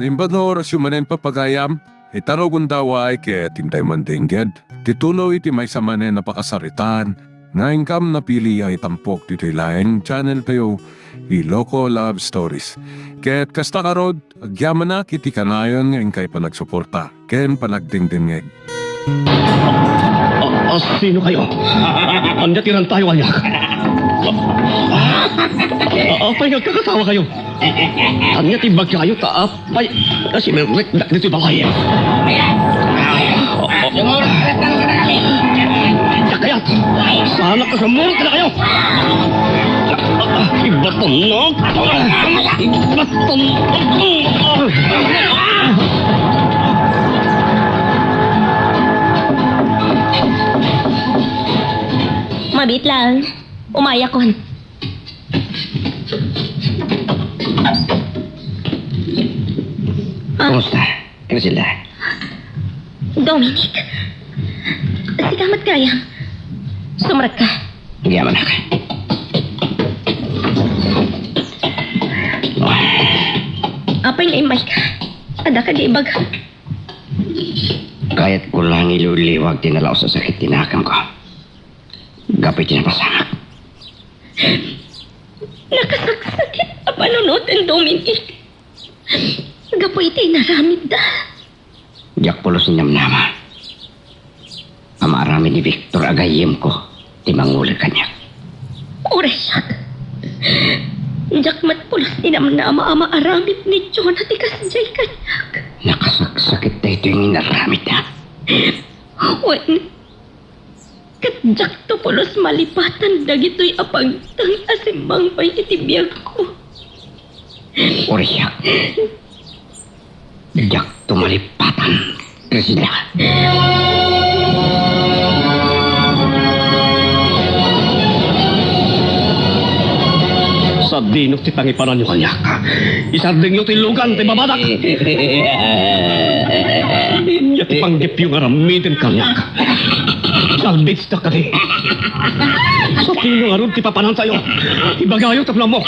Limbador sumanen papagayam, itaro gundaway kaya tintay mandingged. Titulo iti may samanen napakasaritan, nga ingkam na pili ay tampok dito laing channel kayo, Iloko Love Stories. Kaya't kasta karod, agyaman na kiti kanayon nga ingkay panagsuporta, ken panagdingdingeg. Sino kayo? Andyan tayo kanyak. Apay nagkakatawa kayo. Anya tibag kayo apay. Kasi may rekdak dito ba kayo? Kaya, sana ka sa mura ka na kayo. Ibaton no? Ibaton. Mabit lang. Umaya kon. Kumusta? Ano sila? Dominic. Sigamat kaya. Sumrag ka. Gayaman na ka. Apay na imay ka. Ada ka giibag. Kaya't ko lang iluliwag tinalaw sa sakit tinakam ko. Gapit tinapasangak. Nakasaksakit ang panunutin, Dominic. Gapoy tinaramid da. Diyak pulos ninyam-nama. Amarami ni Victor agayim ko. Timanguli kanya. Oresak. Jakmat pulos tinamnama ama aramid ni John at ikasjay kanyak. Nakasaksakit na ito yung inaramit na. Wen. Katjak to pulos malipatan dagito'y apagtang asimbang pa'y itibiyag ko. Oriyak. Diyak tumalipatan. Krisina. Sa dinok ti pangipanan nyo kanyak. Isarding nyo ti lugan ti babadak. Inya ti panggip yung aramitin kanyak. Salbits na ka di. Sa tino nga ron ti papanan sa'yo. Ibagayo tapla mo.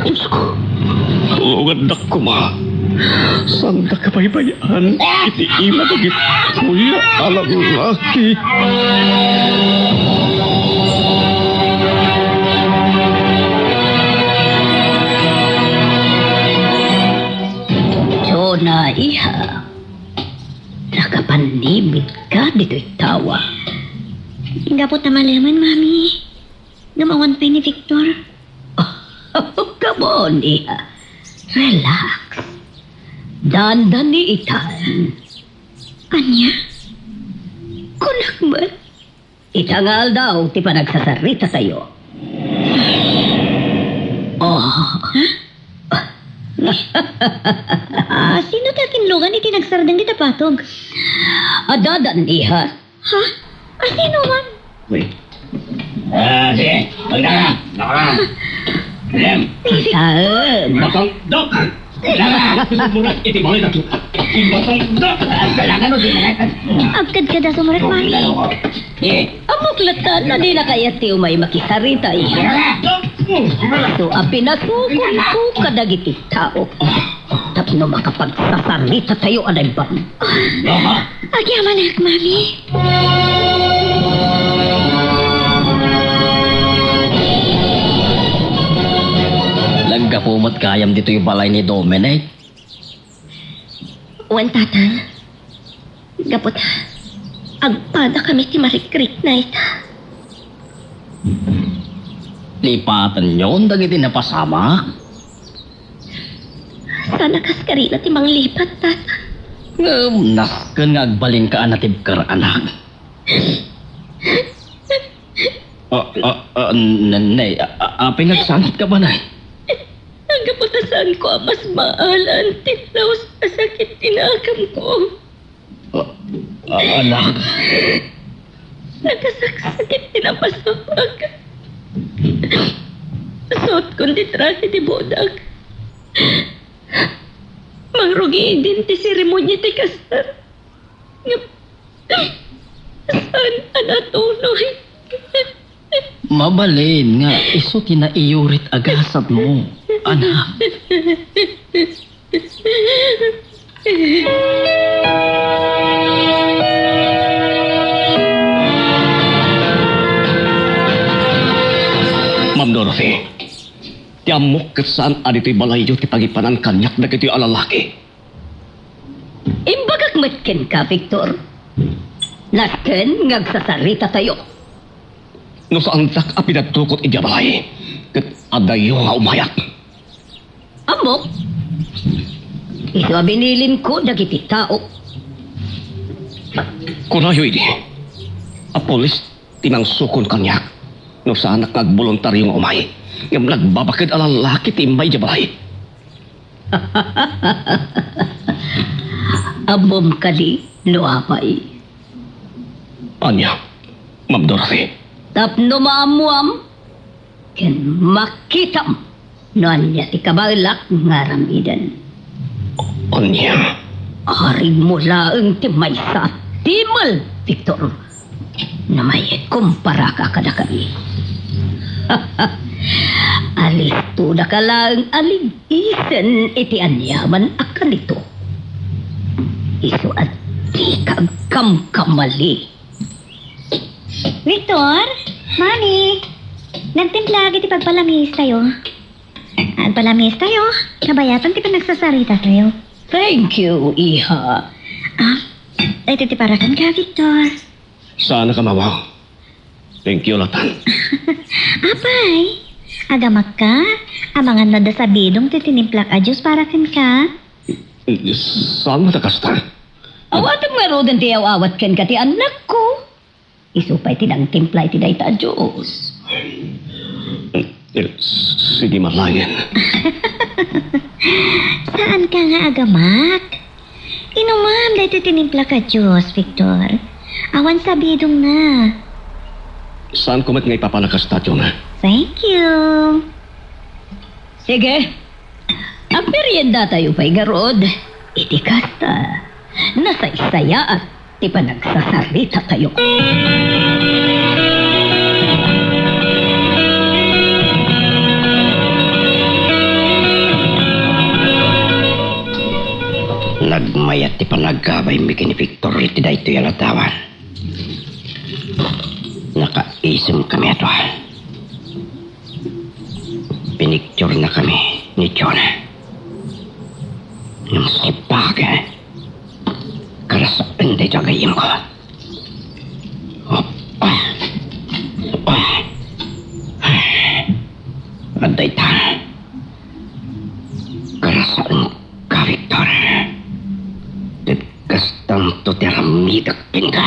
Diyos ko. Ugadak ko ma. Sanda ka baybayan. Iti ima bagit. Kuya alam laki. Jona, iha. Nakapanibit ka dito'y tawa. Hindi po tamalaman, Mami. Namawan pa ni Victor. Oh, come on, iha. Relax. Dandan ni itan. Anya? Kunak man? Itangal daw, ti pa nagsasarita tayo. Oh. Sino tatinlugan iti nagsardang di tapatog? Adadan iha. Ha? Sino man? Wait. Sige. Magdaka. Naka. Lem. Saan? Batang dok. Kailangan sumunod iti balik at batang dok. Kailangan no din. Agkad ka da sumurat, Mami. Amuklatan na di na kaya ti umay makisarita iha. So, pinasukon ko kadagiti tao. Tapno makapagsasarita tayo anay ba? Agyaman ak, Mami. Lagkapumot kayam dito yung balay ni Dominic. Wan tatang. Gapot. Agpada kami ti marikrik na ita. Lipatan yun, dagiti napasama. Sana kaskarina ti mang lipat, tata. Nasken nga agbalin ka anatib kar anak. Nanay, apay nagsangit ka ba, nay? Nagaputasan ko ang mas maalan. Tilaw sa sakit tinakam ko. Anak. Nagkasaksakit tinapasapag. Suot kong titrati di bodag. Mangrugi din ti seremonya ti kasar. Saan anatuloy? Mabalin nga, iso kinaiyurit agasat mo. Anak. Ma'am Dorothy, tiamok kesaan adito'y balayo ti pagipanan kanyak na kito'y alalaki. Imbagak matken ka, Victor. Naken ngagsasarita tayo. No saan tak apinatukot iti balay, kat adayo nga umayak. Amok? Ito binilin ko dagiti tao. Kunayo ini, apolis tinangsukon kanyak. No saan nagboluntaryo nga umay, yung nagbabakid alalaki ti may di balay. Amom kali, luapay. Anya, Ma'am Dorothy, Tapno maamuam, ken makitam. Noan niya ti kabalak ngaramidan. anya, Ari mula ang timay sa timal, Victor. Na may kumpara ka kada kami. Alis to na ka lang alig-isen iti anyaman akan ito. Iso at di kag kamkamali. Victor, Mami, nagtimpla iti pagpalamis tayo. Ang palamis tayo, kabayatan ti pa nagsasarita tayo. Thank you, Iha. Ay titiparakan ka, Victor. sana ka mawaw. Thank you, Latan. Apay, agamak ka, amangan na da sa bidong titinimplak a Diyos para kan ka. Saan matakasta? Awatang meron ti awat ken kati anak ko. Isupay tinang timplay ti dayta Diyos. Sige, malayan. Saan ka nga agamak? Inumam da titinimplak a Diyos, Victor. Awan sa bidong na. Saan kumat nga ipapalakas tayo na? Thank you. Sige. Ang merienda tayo pa'y garod. Iti kasta. Nasa isaya at ti pa nagsasarita tayo. Nagmayat ti panagkabay mi kini Victor iti dayto yalatawan. Nakaisim kami ato. Pinicture na kami ni John. Yung sipaga. Karasaan di tagayin ko. Aday ta. Karasaan ka, Victor. Kastang to tiramigak pinka.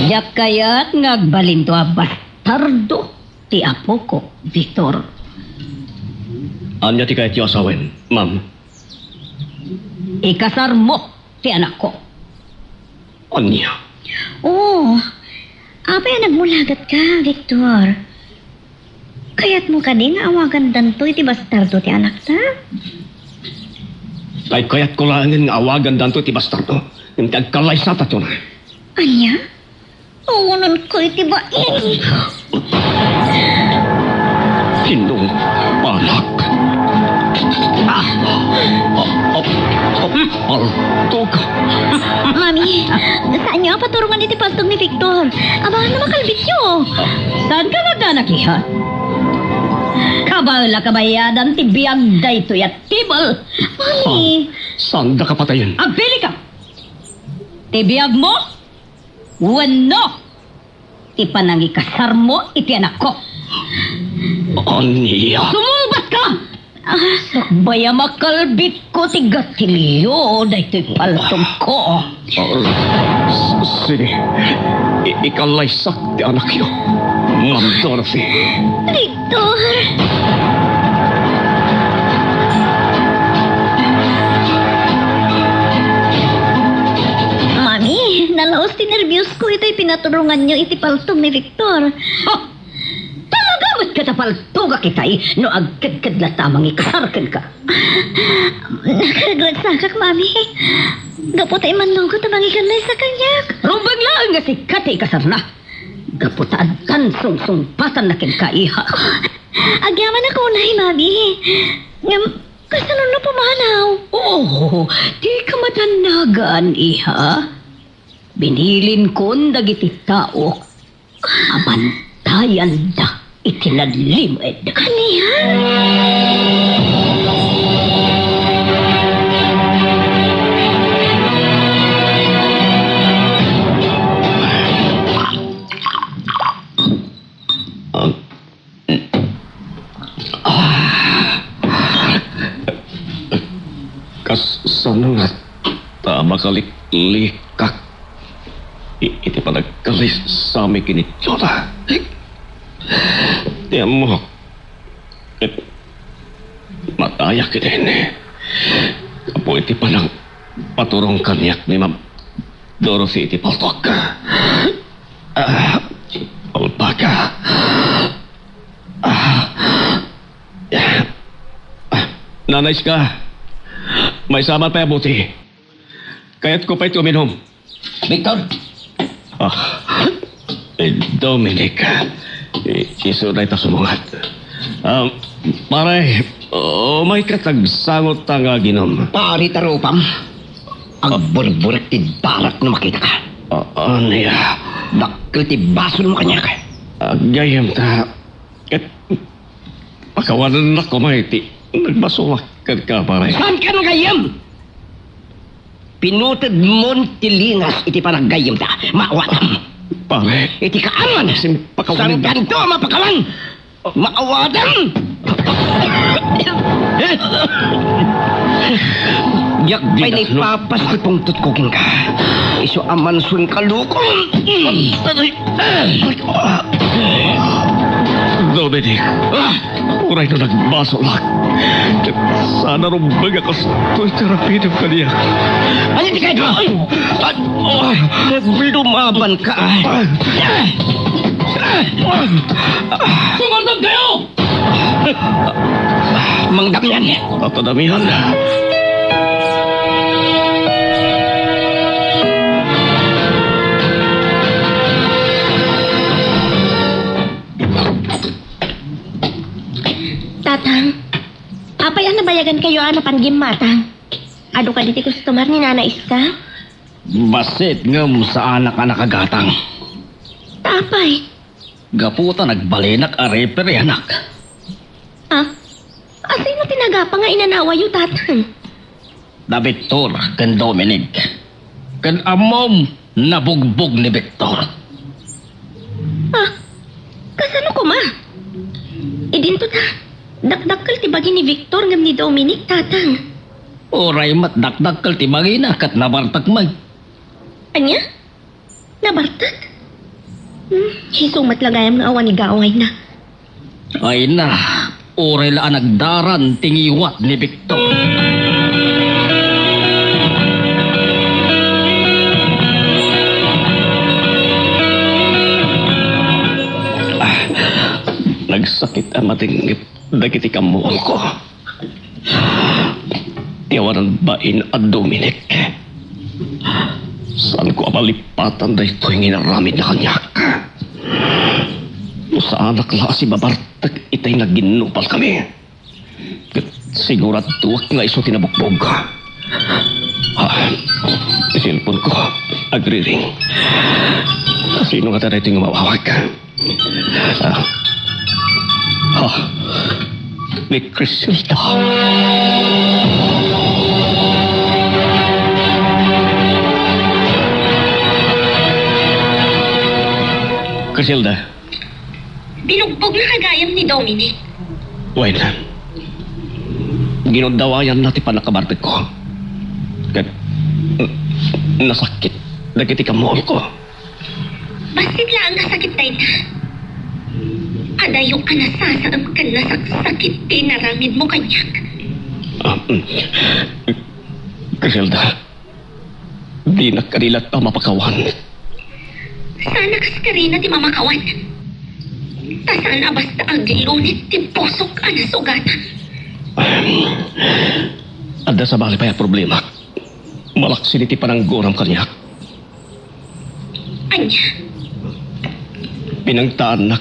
Yak kaya't ngagbalinto a bastardo ti apo ko, Victor. Anya ti kaya ti asawen, ma'am? Ikasar mo ti anak ko. Anya? Oh, apay nagmulagat ka, Victor. Kaya't mo ka din nga awagan danto iti bastardo ti anak ta? Ay kaya't kulangin nga awagan danto ti bastardo. Yung tagkalay sa tato na. Anya? Uwanan ko iti bain. Sinong anak? Paltog. Mami, saan niyo paturungan iti paltog ni Victor? Abangan na makalbit niyo. Saan ka nagdanak, Iha? Kabala kabayadan ti biyag dayto at tibal. Mami, Saan da kapatayin? Agpili ka! Ti biyag mo? Wano! Ti panangikasar mo iti anak ko. Anya? Sumubat ka! Baya makalbit ko ti gatilyo dayto'y paltong ko. Sige. Ikalay sak ti anak yo. Ma'am Dorothy. Victor. Mami, nalaos ti nervyos ko ito'y pinaturungan niyo iti paltog ni Victor. Ha! Talaga ba't katapaltuga kitay no agkadkadla tamang ikasarkan ka. Nakaragragsakak, mami. Gapot ay manlugot ang ikanlay sa kanyak. Rumbang lang nga si Kati kasarna. Gaputaan tansong-sumpatan na kaiha. Agyaman ako na, mami. Ngam, kasanon na pumanaw. Oh, di ka matanagan, iha. Binilin kon dagiti tao. Abantayan da itinadlimid. Kanihan? Kasano nga tama kaliklikak. Iti pa nagkalis sa amin kinitsura. Tiyan mo. Matayak din. Apo iti pa nang paturong kanyak ni Ma'am Dorothy iti paltok. Alpaga. Nanais ka. May sama tayo buti. Kaya't ko pa ito uminom. Victor, Dominic. Iso na ito sumungat. Pare, may katagsangot ta nga ginom. pari tarupam. Ang burburak ti barak na makita ka. Niya. Dakil ti baso mo kanya ka. Gayam ta. Pakawanan na ko may ti. Nagbasuwak ka, pare. Saan ka nagayam? Pinutad mon ti lingas iti panagayam ta. Maawatam. Pare. Iti kaaman. Saan Pakawanan na. ganito mapakawan? Maawatam. Yak pa'y Di na, naipapas ko pong tutkukin ka. Iso aman sun kalukong. Dominic. Uray na nagbaso lang. Sana rumbag ako sa terapi ng kaniya. Ano di kayo? Lumaban ka. Sumunod kayo! Mangdamihan. Tatadamihan. Tatang, apay ang nabayagan kayo ano panggim matang? Ado ka diti customer ni Nana Iska? Basit ngam sa anak-anak agatang. Tapay. Gaputa nagbalinak a reper anak. Ah, asay mo tinagapa nga inanawa yung tatang? Da Victor kan Dominic. Kan amom nabugbog ni Victor. Ah, kasano ko ma? Idinto ta. Dakdakkel ti bagi ni Victor ngam ni Dominic tatang. Oray mat dakdakkel ti magina kat nabartak mag. Anya? Nabartak? Hisong matlagayam nga awan ni gaaway na. Ay na, oray la nagdaran tingiwat ni Victor. Nagsakit ang matingip. Dagiti kamuol ko. Tiyawaran bain at Dominic. Saan ko amalipatan na ito'y nginaramid na kanyak? Sa anak la si Babartag itay naginupal kami. Siguratuwak nga iso tinabukbog. Isilpon ko. Agriring. Sino nga tayo ito'y umawawag? May Criselda. Criselda. Binugbog na kagayam ni Dominic. Wait. Ginundawayan natin pa nakabartag ko. Nasakit. Nagkiti ka mo ko. Basit lang nga sakit tayo na. Ada yung anasasaam ka na sakit tinaramid mo kanyak. Criselda. Di na kanila mapakawan. Sana kas ka rin na di mamakawan. Tasaan na basta ang giunit ti posok ang sugatan. Ada sa bali pa yung problema. Malaksi ti pananggoram kanya. Anya, Pinangtaan na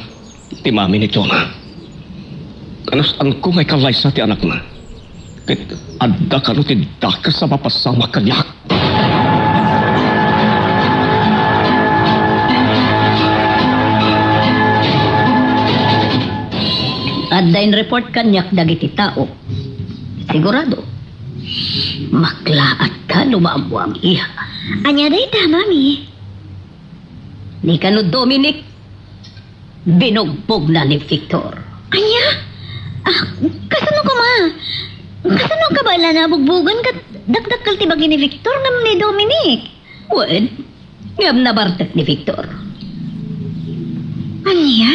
ti mami ni Chona. Kanasaan ko ngay kalay sa ti anak na. Kit adda ka no ti daka sa mapasama kanya. Addain report kanyak dagiti tao. Sigurado. Maklaat ka lumamwam iha. anya day ta, mami. Ni kano Dominic, binugbog na ni Victor. Anya? Kasano ka, ma? Kasano ka ba na bugbugan ka dakdakal ti bagi ni Victor ngam ni Dominic? Wen, ngam na bartek ni Victor. Anya?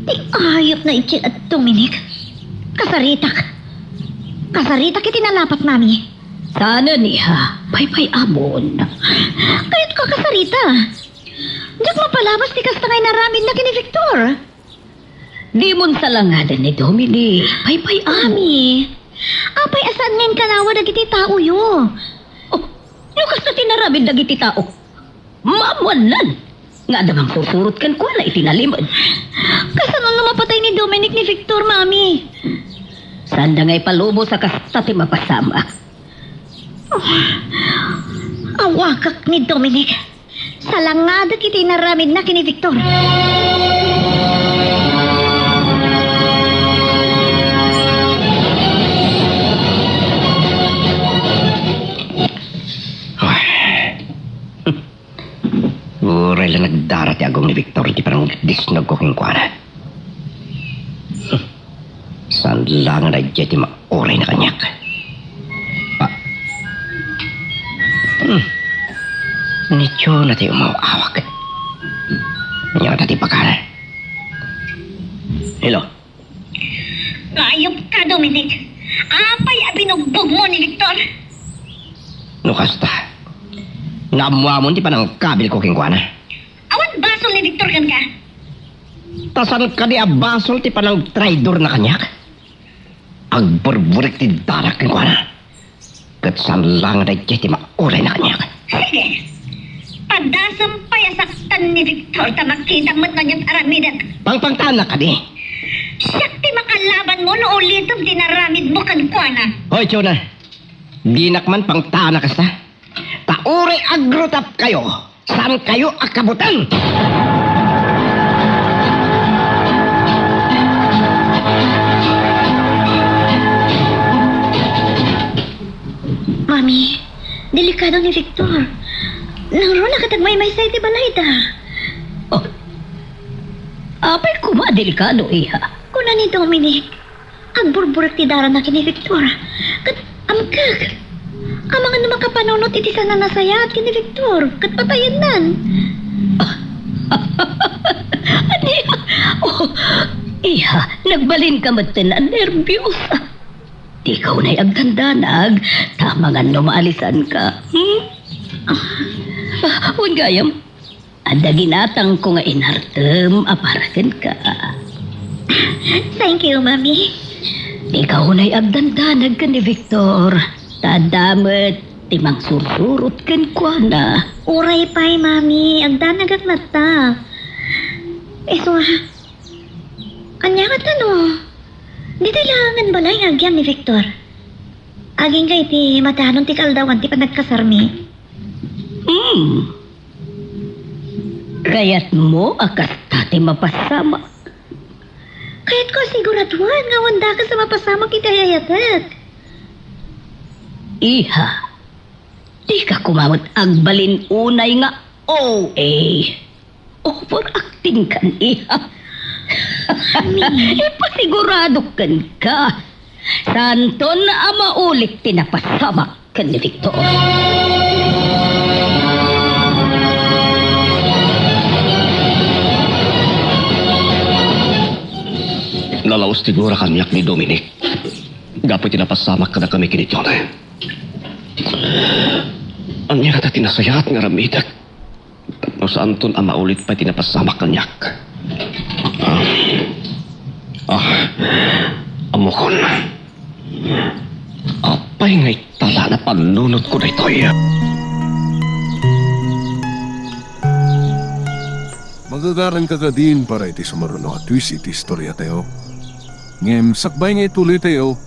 Ti ayop na itchin at Dominic. Kasaritak. Kasaritak iti nalapat, mami. Sana niya, pay amon. Kahit ka kasarita. Diyak mapalabas ti kasta ngay naramid na kini Victor. Di mon salangadan ni Dominic, pay Mami, apay asan ngayon kanawa dagiti tao yo. Oh, lukas na tinaramid dagiti tao. Mamuanan. Nga damang susurot kan ko na itinalimod. Kasano nga mapatay ni Dominic ni Victor, mami? Sanda nga'y palubo sa kasta ti mapasama. Awakak ni Dominic. Salangada kiti naramid na kini Victor. Uray lang nagdarat ti agong ni Victor, di parang disnog ko kingkwana. Saan lang na dyan ti mauray na kanyak. Nityo na tayo umawawag. Ngayon na ti pagkanan. Hello? Ayop ka, Dominic. Apay abinugbog mo ni Victor. Nukasta. Naamuamon ti pa ng kabil ko kingkwana. Awan basol ni Victor kan ka. Tasan ka di abasol ti pa ng traidor na kanyak. Agburburik ti darak kingkwana. Kat saan lang na dyan ti mauray na kanyak. Sige. Padasam payasaktan ni Victor ta makita mo't na niyang aramidan. Pangpangtaan na ka di. Siyak ti makalaban mo no ulitom dinaramid mo kan kuana. Hoy, Chona. Di nakman pangtaan na kasta. Tauri agrotap kayo. Saan kayo akabutan? Mami, delikado ni Victor. Nangro na katagmay-may sa iti balayda. Oh, apay kuma delikado iha. Kuna ni Dominic, agburburak ti dara na kini Victor. Kat amkag. Ang mga namakapanunot iti sana nasaya at kini Victor. Kat patayin nan. Aniya, oh, iha, nagbalin ka matanan, nervyos. Di ka unay agtandanag, tama nga numaalisan ka. Gayam, anda ginatang ko nga inartem, aparagan ka. Thank you, Mami. Di ka unay agdandanag ka ni Victor. Tadamet, timang sursurot kan kwa na. Uray pa'y, Mami. Ang danagat na ta. So, anya ka tano? Di kailangan balay nga agyan ni Victor. Aging kay ti matahanon ti kaldawan ti panagkasarmi. Kaya't mo akas tati mapasama. Kaya't ko siguraduhan nga wanda ka sa mapasama kita yayatat. Iha, di ka kumamot agbalin unay nga OA. Overacting kan iha. Ipasigurado kan ka. Santon na maulit tinapasama kan ni Victor. Nalaos tigura kanyak ni Dominic. Gapoy tinapasamak ka na kami kinityon. Anya ka tinasayat nga ramidak. No saan ton ang maulit pa tinapasamak kanyak. Amokon. Apay nga'y tala na panunod ko na ito'y. Magagaran ka din para iti sumaruno at twist iti istorya tayo. Ngem, sakbay nga ituloy tayo,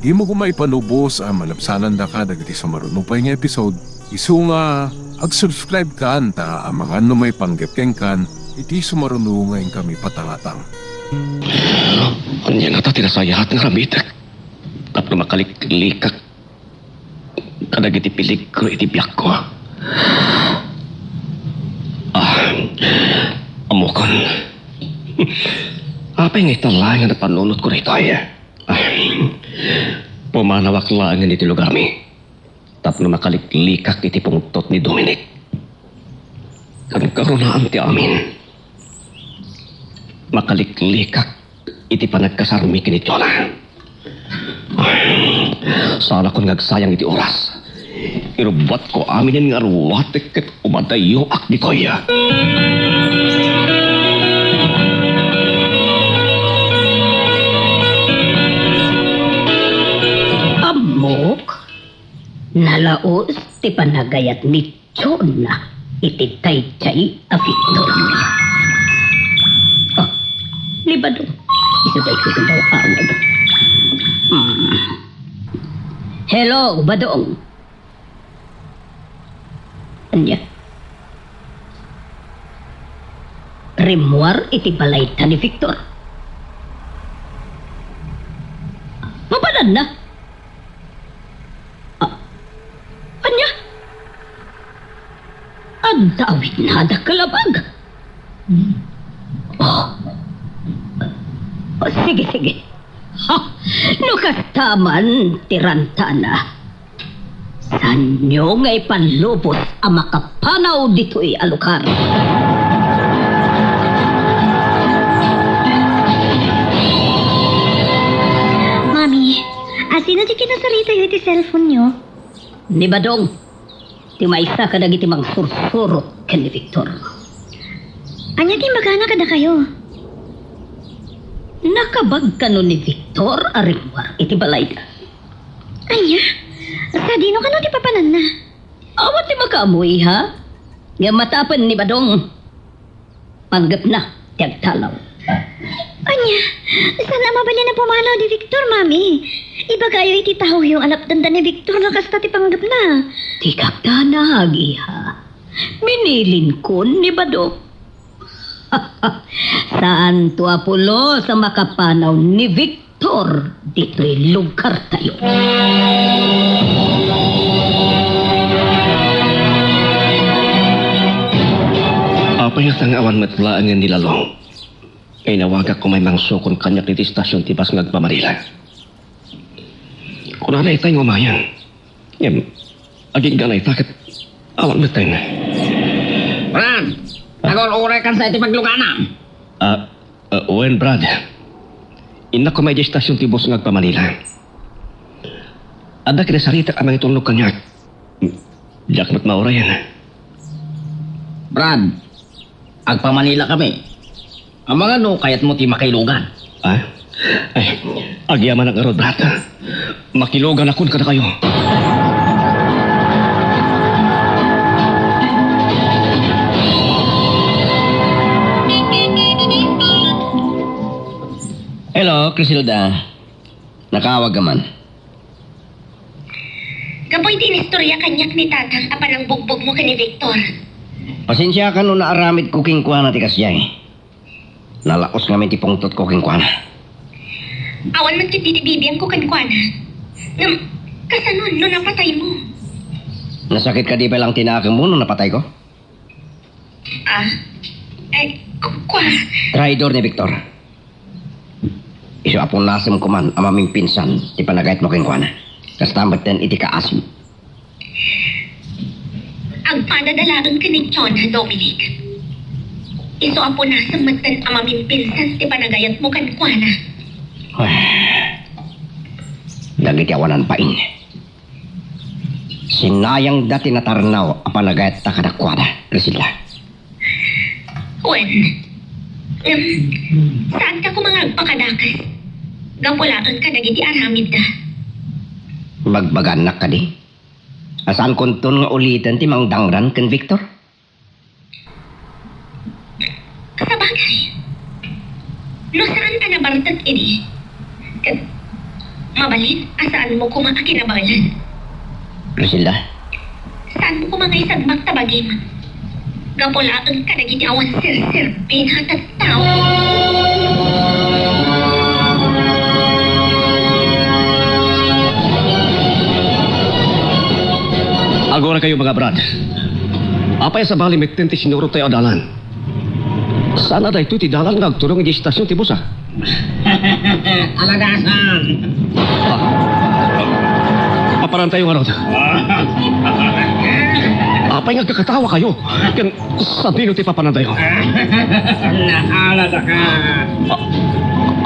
di mo kumaipanubos ang malapsanan da ka dagiti sumaruno pa nga episode. Isu nga, ag-subscribe ka anta ang mga ano may panggepkeng kan, iti sumaruno ngayon kami patangatang. Anya na ta tinasayahat nga ramit. Tapos makalik-likak. Kadag iti pilig ko iti biyak ko. Amokon. Apay nga italay nga napanunod ko na ito ay. Pumanawak lang nga iti lugar mi. Tapos makalik-likak iti pungtot ni Dominic. Kan karunaan ti amin. Makalik-likak iti panagkasarmi kini Jonah. Sana kung nagsayang iti oras. Irubat ko amin nga ruwatek ket umadayo ak di koya. Amok, nalaos ti panagayat ni Jonah iti taytay a Victor. Libado, isugay ko kung daw awag. Hello, Badong. Anya? Remuar iti balayta ni Victor. Mapanan na? Anya? Adda awit na da kalabag. Sige, sige. Ha! Nukastaman, tirantana. Sanyo nga'y panlubos ang makapanaw dito'y alukar. Mami, sino di kinasarita yung iti cellphone nyo? Ni Badong, ti maisa ka dagiti mang sursurot ken ni Victor. Anya ti magana kada kayo? Nakabag ka nun ni Victor Arimwar iti balay ka. Anya? Sa dino ka no ti papanan na? Awat ti makaamoy ha? Nga matapan ni Badong. Panggap na, tiyag talaw. Anya? Sana mabali na pumanaw di Victor, Mami. Iba kayo iti tao yung alaptanda ni Victor na kasta ti panggap na. Ti kaptanagi ha? Minilin ko ni Badong. Saan to Apollo sa makapanaw ni Victor dito'y lugar tayo. Apay nga tangawan matlaan nga nilalong. Ay nawagak ko may mangsukon kanyak iti istasyon tibas ngagpamarila. Kung na itay ngumayan. Yan, aging ganay takit awan matay na. Brad, nagol-ure kan sa iti paglugana. Owen, Brad. Ina ko may di istasyon tibos ngagpamarila. Ada kinasarita amang itulog kanyak. Diyak mat maura yan. Brad, agpamanila kami. Ang mga no, kaya't mo ti makailugan. Ay, agyaman ang arod, Brad. Makilugan akon ka na kayo. Hello, Crisilda. Nakawag ka man. Kapoy din istorya kanyak ni Tatang apan ang bugbog mo ka ni Victor. Pasensya ka no naaramid ko king kuha na ti kasyay. Nalaos nga may ti pungtot ko king kuha na. Awan man kit bibiyang ko kankwana. Kasanon no napatay mo. Nasakit ka di ba lang tinakang mo nung napatay ko? Kwa. Traidor ni Victor. Isu apong lasem ko man ang maming pinsan ti panagayat mo king kuha na. Kastambat din iti kaasim. Ang padadalaan ka ni John, Dominic. Iso ang punasang matan ang mamimpinsan ti panagayat mo kankwana. Dagiti awanan pain. Sinayang dati natarnaw ang panagayat ta kadakwada, Priscilla. Wen, Saan ka kumangag pakadakas? Gapulaton ka dagiti aramid da. Bagbaganak ka di. Asaan kunton nga ulitan ti Mang Dangran ken Victor? Sa bagay. No saan ka nabartag ini? Mabalin, asaan mo kumakakinabangalan? Lucilla, Saan mo kumangay magtabagim? Gapulaton ka dagiti awan sir binhatag tao. Agora kayo mga brad. Apay sa bali mektente sinuro tayo adalan. Sana dahi ti dalan nagturong di istasyon ti busa. alagasan. Paparan tayo nga Apay nga kakatawa kayo. Kan sabihin ti papanan tayo. Naalala ka.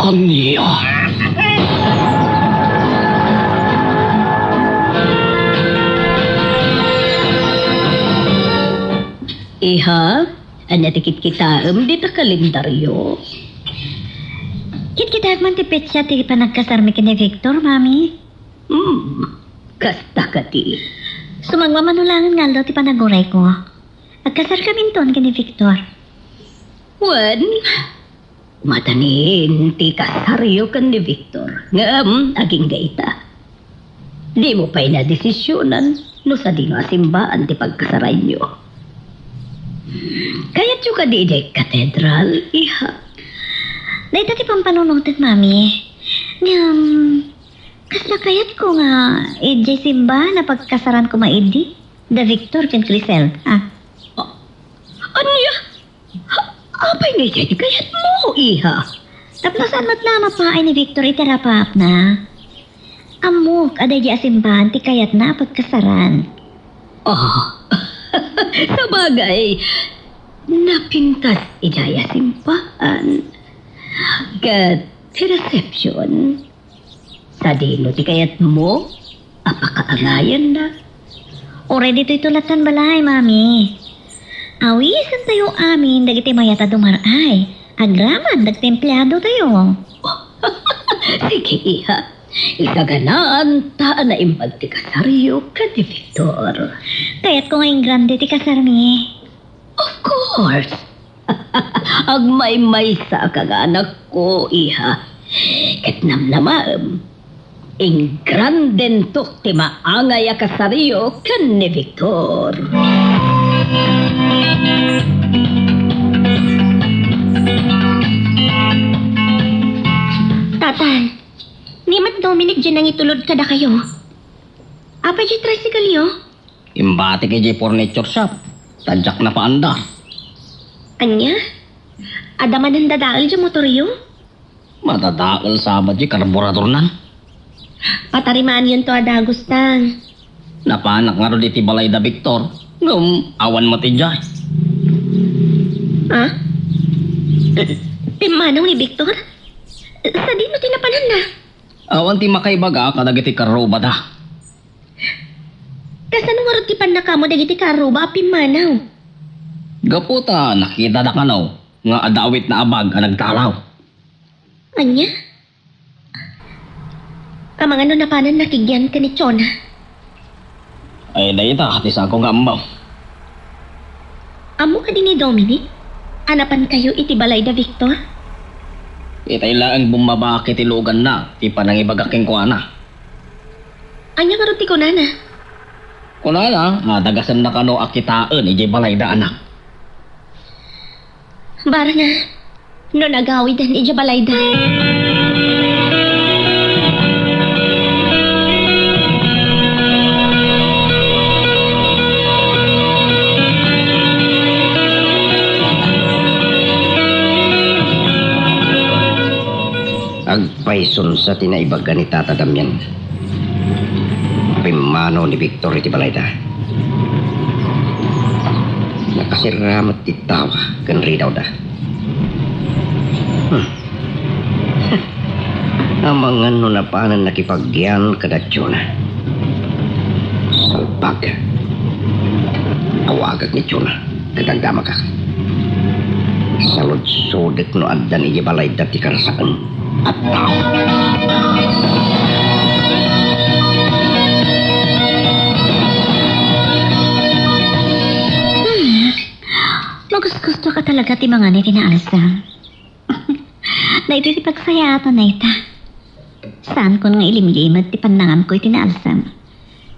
Aniya. Iha, anatikit kita dito kalendaryo. Kit man ti petsa ti panagkasarmi ka ni Victor, Mami. Kasta ka ti. Sumagmamanulangan nga daw ti panaguray ko. Agkasar kami ton ka ni Victor. Wan, matanin ti kasaryo kan ni Victor. Ngam, aging gaita. Di mo pa'y na desisyonan no sa dino asimbaan ti pagkasaray nyo. Kaya't yung ka di katedral, iha. Dahil dati pang panunutot, Mami. Kasla kayat ko nga, EJ Simba na pagkasaran ko maidi. Da Victor ken Crisel, ha? Anya? Apay nga di kaya't mo, iha. Tapnosan mat lama pa ay ni Victor itarapap na. Amok, aday di asimbahan ti kayat na pagkasaran. Oh, sa bagay, napintas ijaya simpaan. Kat, ti reception. Sa dino ti kayat mo, apakaangayan na. Already to'y tulatan balay, Mami. Awisan tayo amin, dagiti mayata dumaray. Agraman, nagtemplado tayo. Sige, iha. Ikaganaan ta na impag ti kasaryo ka ni Victor. Kaya't ko ngayong grande ti kasarmi. Of course. Agmay-may sa kaganak ko, iha. Ket namnamam. Ing granden to ti maangay a kasaryo ka ni Victor. Tatan, ni Mat Dominic dyan nang itulod kada kayo. Apa dyan tricycle yo? Imbati kay J Furniture Shop. Tadyak na paanda. Anya? Adaman ang dadaal dyan motor yo? Matadaal sa J karburador na. Patarimaan yun to adagustang. Napanak nga ro di ti balay da Victor. Awan mo ti Jay. Ha? Timanaw ni Victor? Sa di mo tinapanan na. Awan ti makaibaga kadagiti karoba da. Kasano nga rin tipan na kamo dagiti karuba apimanaw? Gaputa, nakita da kanaw. Nga adawit na abag ang nagtalaw. Anya? Kamang ano na panan nakigyan ka ni Chona? Ay, dayita, hatis ako nga ambaw. Amo ka din ni Dominic? Anapan kayo iti balay da Victor? Itay lang bumabaki ti lugan na, ti panangibagaking ko ana. Anya nga rin ti kunana? Kunala, dagasan na kano akitaan, iji balay da anak. Bara nga, no nagawi dan iti balay da. Agpayson sa tinaibaga ni Tata Damian. Pimano ni Victor iti balayda. Nakasiramat ti tawa kan ridaw da. Amangan no na panan nakipagyan kadatsyo na. Salpag. Awagag ni Chona. Kadagdama ka. Salud-sudet no addan iji balay dati karasaan at tao. Magus-gusto ka talaga ti mga ni tinaalsam. Na ito ti pagsayatan na ita. Saan ko nga ilimlimad ti panangam ko'y tinaalsam.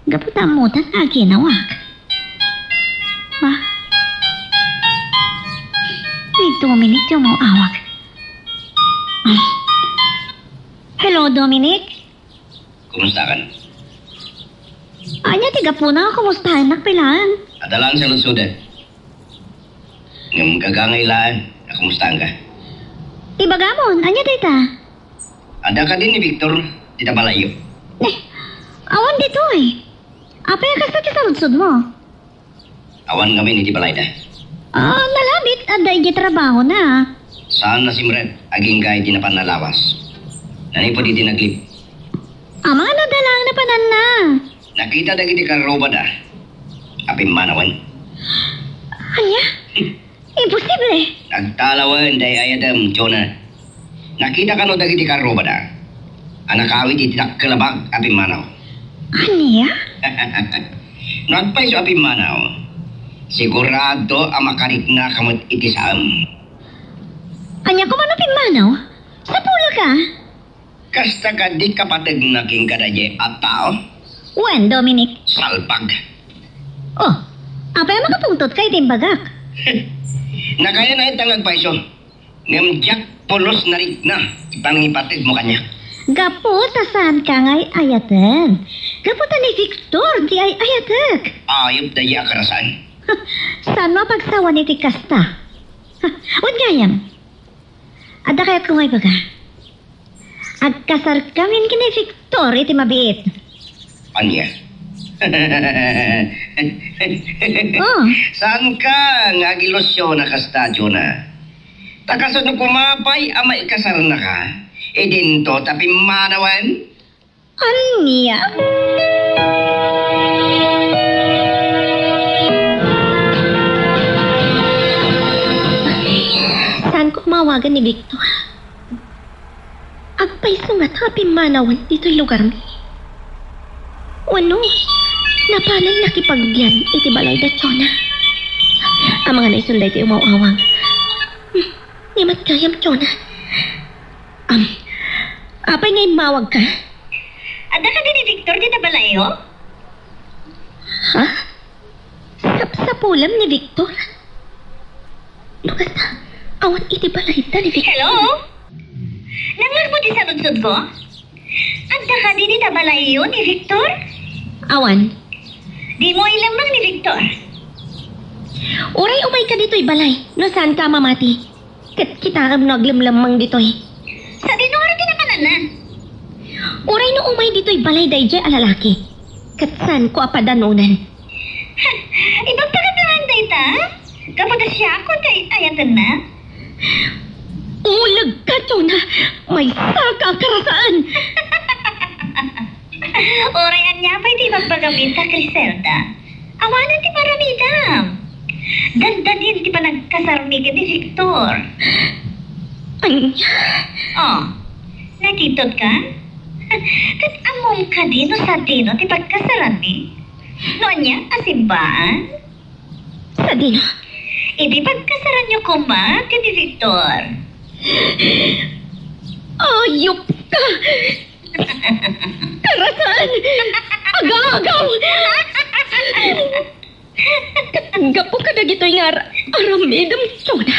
Gaputamutan na ginawak. May Dominic yung mga awak. Hello, Dominic? Kumusta kan? Anya, tiga po na. Kumustahan nakpilaan? Adalang salud-sudet. Ngam kagangailaan, kumusta ka? Ibagamon, anya dita? Ada ka din ni Victor, tita Balayo. Awan dito eh. Apa yung kasakit sa lutsod mo? Awan kami ni Tita Balayda. Nalabit. Ada igi trabaho na. Saan na si Mred, aging gay di na panalawas. Nani po di tinaglip. Mga nadalang na panan na. Nakita na kiti karobad Apim manawan. Anya? Imposible. Nagtalawan day ayadam, Jonah. Nakita ka no dagiti karobad Anak awit ititak kalabag apim manaw. Anya? Nagpay sa apim manaw. Sigurado ang makarik na kamot itisam. Anya ko manupin manaw? Sa pula ka? Kasta ka di kapatid na king kadaye at tao. When, Dominic? Salpag. Oh, apa yung makapungtot kay timbagak? Nakaya na itang nagpaiso. Ngamjak polos na rin na. Ipangipatid mo kanya. Gapot, saan ka nga'y ayatan? Gapot ni Victor, di ay ayatak. Ayop na iya karasan. Saan mo pagsawa ni Tikasta? Wad gayam. Ada kaya't kung ay baga. Agkasar kami kini Victor, iti mabiit. Anya? Oh, Saan ka nga gilosyo na kastadyo na? Takasod na kumapay ama ikasar na ka. E dinto tapi manawan. anya? Saan ko mawagan ni Victor? Agpay sungat hapi manawan dito'y lugar mi. Wano, napanay nakipagyan iti balay da tsona. Ang mga naisunday ti umawawang. Ni matkayam tsona. Apay ngay mawag ka? Ada ka din ni Victor di na balayo? Ha? Sapsapulam ni Victor? Lukas na, awan iti balay da ni Victor. Hello? Nanglar mo di sa lunsod ko? Ada ka din ni na balayo ni Victor? Awan, Di mo ilamang ni Victor. uray umay ka dito'y balay. No saan ka mamati? Kat kita ang naglamlamang dito'y. Sa dinoro din na na. Uray no umay dito'y balay dayjay alalaki. Kat saan ko apadanunan? Ibang pagkatahan day ta? Kapag siya ako kay ayatan na? Ulag ka, Chona! May saka karasaan! Orayan niya pa di magpagamit sa Criselda. Awanan ti paramidam. Ganda din ti pa nagkasarmigan ni Victor. Anya, Oh, nakitot ka? Kat amom ka din o sa dino ti pagkasaran ni? Noon niya, asimbaan? sa dino. Idi pagkasaran niyo kuma, ti Victor. Ayop ka! Karasaan! Agaw-agaw! Gapo ka na gito'y nga aramidam, Chona.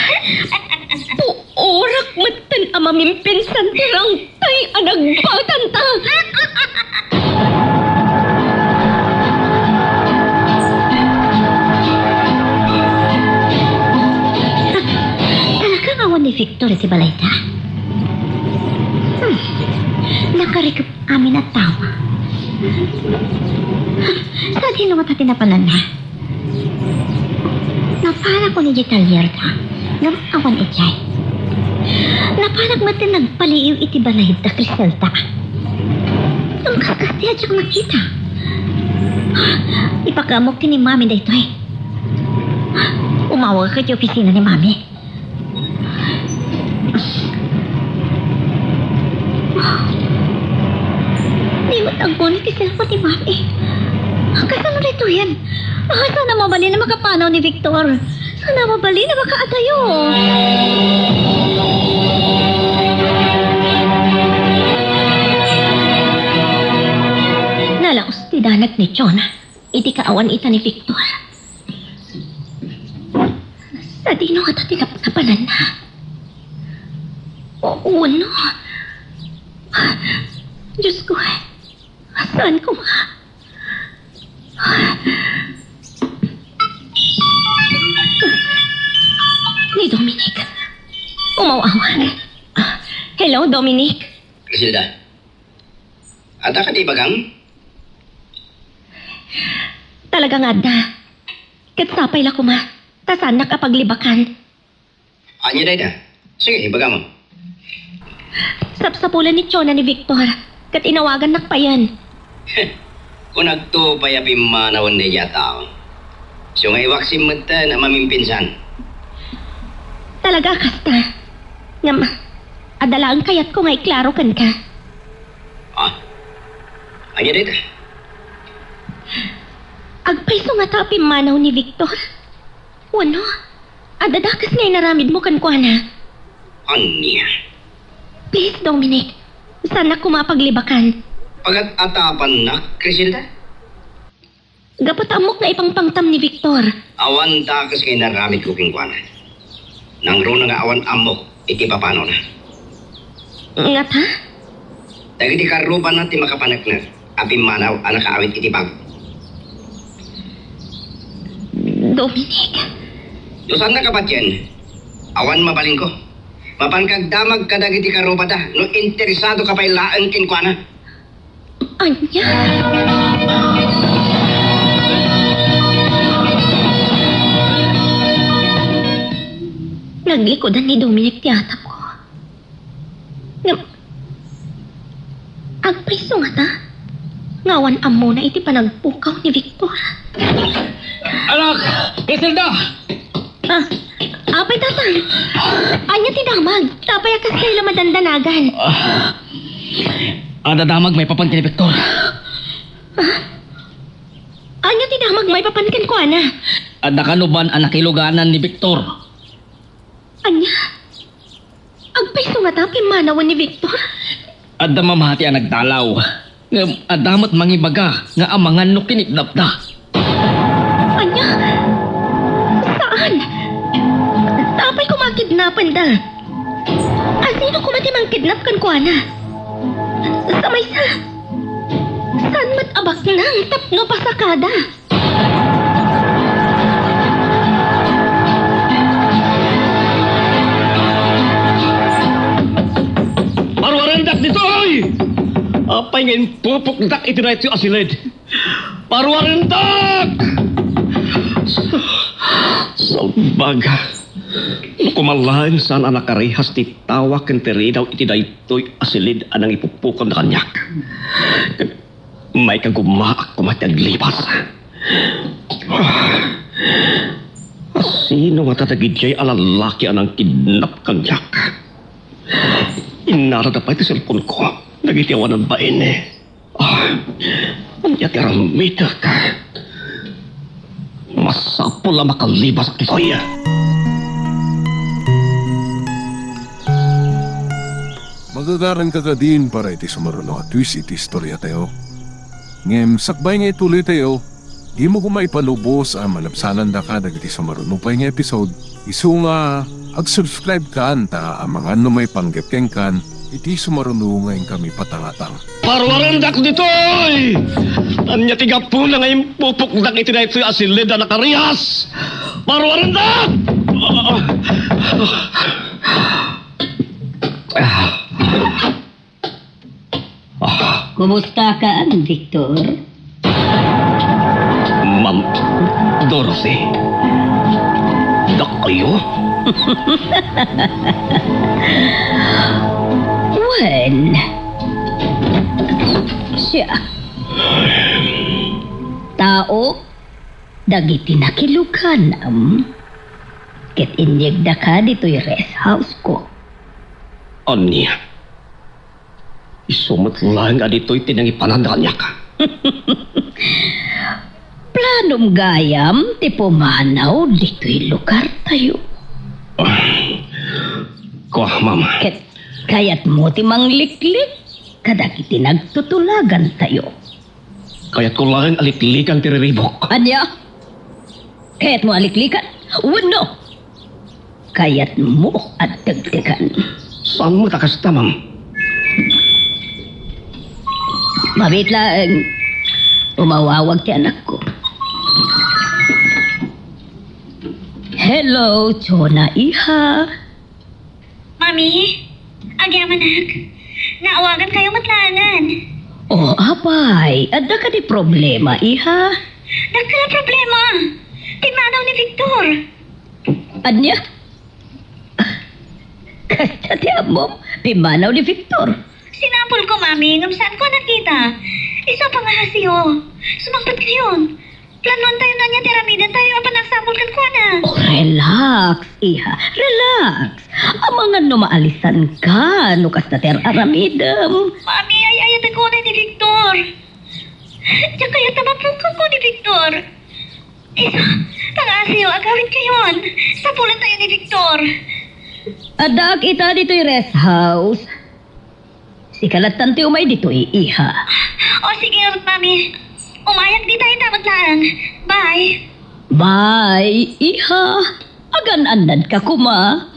Puorak matan amamimpinsan tirang tay anagbatan ta. Talagang awan ni Victor si Balayta. Nakarikap amin at tawa. Sa sino mo tatin na panan na? Napala ko ni Gitalyer ka. Ngam awan itchay. Napalag mo tin nagpaliiw iti balahid ta Criselda. Nung kakasya siya makita. Ipakamok ti ni Mami da ito eh. Umawag ka di opisina ni Mami. ang bonus ti cellphone ni Mami. Kasano rito yan? Sana mabali na makapanaw ni Victor. Sana mabali na makaatayo. Nalaos ti danak ni Chona. Iti kaawan ita ni Victor. Sa dino ka tinapkapanan na. Oo, no. Diyos ko, saan ko ni Dominic. Umawawag. Hello, Dominic. Griselda. Ada ka di bagang? Talagang adda. Katsapay la kuma. Tasan nakapaglibakan. Anya day da. Sige, baga mo. Sapsapulan ni Chona ni Victor. Kat inawagan nakpayan. Kung nagtupay apim manawan na yata. So nga iwaksim mo na mamimpinsan. Talaga kasta. Ngam, adalaan kayat ko nga iklaro kan ka. Ah? Anya day da. Agpaiso nga tapim manaw ni Victor. Wano? Adadakas nga inaramid mo kan kwa na. Anya? Please, Dominic. Sana kumapaglibakan. Pagat-atapan na, Griselda? Gapot amok nga ipangpangtam ni Victor. Awan takas kay naramid ko kingkwana. Nang ro na nga awan amok, iti papano na. Ngat ha? Dagi di karuban na ti makapanak na. Apim manaw, anak kaawit iti bag. Dominic. Yusan na ka ba dyan? Awan mabaling ko. Mapangkagdamag ka dagi ti karubada. No interesado ka pa'y laan kinkwana. Anya? Naglikodan ni Dominic tiyatap ko. Agpaiso nga ta. Ngawan amo na iti panagpukaw ni Victor. Anak! Griselda! Apay tatang. Anya tinamag. Tapay akas kayo madandanagan. Adadamag may papantin ni Victor. Anya tinamag may papankin ko, ana. Ada kanuban ang nakiluganan ni Victor. Anya? Agpaiso nga tapim manawan ni Victor. Ada mamahati ang nagdalaw. Adamat mangibaga nga amangan no kinidnap na. Anya? Saan? Tapay ko makidnapan da. Asino ko matimang kidnap kan ko, ana? Sa may sa... Saan matabak ng tapno pasakada? Parwarendak dito, oy! Apay ngayon pupukdak itinahit si Asilid. Parwarendak! Salbaga. Kumalain saan anak karehas ti tawa kenteri daw iti daytoy Asilid anang ipupukon na kanyak. May kagumaak kumataglipas. Sino nga tatagidjay alalaki anang kidnap kanyak? Inarada pa iti cellphone ko. Nagitiawan ng bain eh. Ang yatirang meter ka. Masapol na makalibas at itoy. Magagaran ka din para iti sumaruno at twist iti istorya tayo. Ngem, sakbay nga ituloy tayo. Di mo kumaipalubos ang malabsanan da ka dagiti sumaruno pa nga episode. Isu nga, ag-subscribe ka anta ang mga may panggapkeng kan iti sumaruno ngayon kami patangatang. Parwarendak dito, oy! Anya tiga po na ngayon pupukdak itinahit si Asilid na nakarihas! Parwarendak! Kumusta ka, Victor? Ma'am Dorothy. Dak kayo? Well, siya. Tao, dagiti nakiluganam. Ket inyeg da ka dito'y rest house ko. Anya? Isumot lang nga dito'y tinangipanandaan niya ka. Planom gayam, ti pumanaw, dito'y lugar tayo. Ko, ma'am. Kayat mo ti mangliklik, kadagiti nagtutulagan tayo. Kaya't ko lang aliklikan tiriribok. Anya? Kayat mo aliklikan? Wano? Kayat mo at dagdagan. Saan mo takasta, ma'am? Mabit lang. Umawawag ti anak ko. Hello, Chona Iha. Mami, agyam anak. Naawagan kayo matlanan. Oh, apay. Adda ka di problema, Iha. Nagkala problema. Timanaw ni Victor. Anya? Kasta ti amom, pimanaw ni Victor. Sinapol ko, Mami, ngam saan ko nakita. Isa pa nga hasiyo. Sumangpat kayon. Planon tayo na niya, tiramidan tayo, apa nagsapol kan ko na. Oh, relax, Iha. Relax. Ang mga numaalisan ka, nukas na ter aramidam. Mami, ay ko na ni Victor. Diyan kaya tamapukang ko ni Victor. Isa, pang-asiyo, agawin kayon. Sapulan tayo ni Victor. Adak ita dito'y rest house. Si kalatan ti umay dito'y Iha. O sige, Mami. Umayag di tayo dapat lang. Bye. Bye, Iha. Agan-anad ka kuma.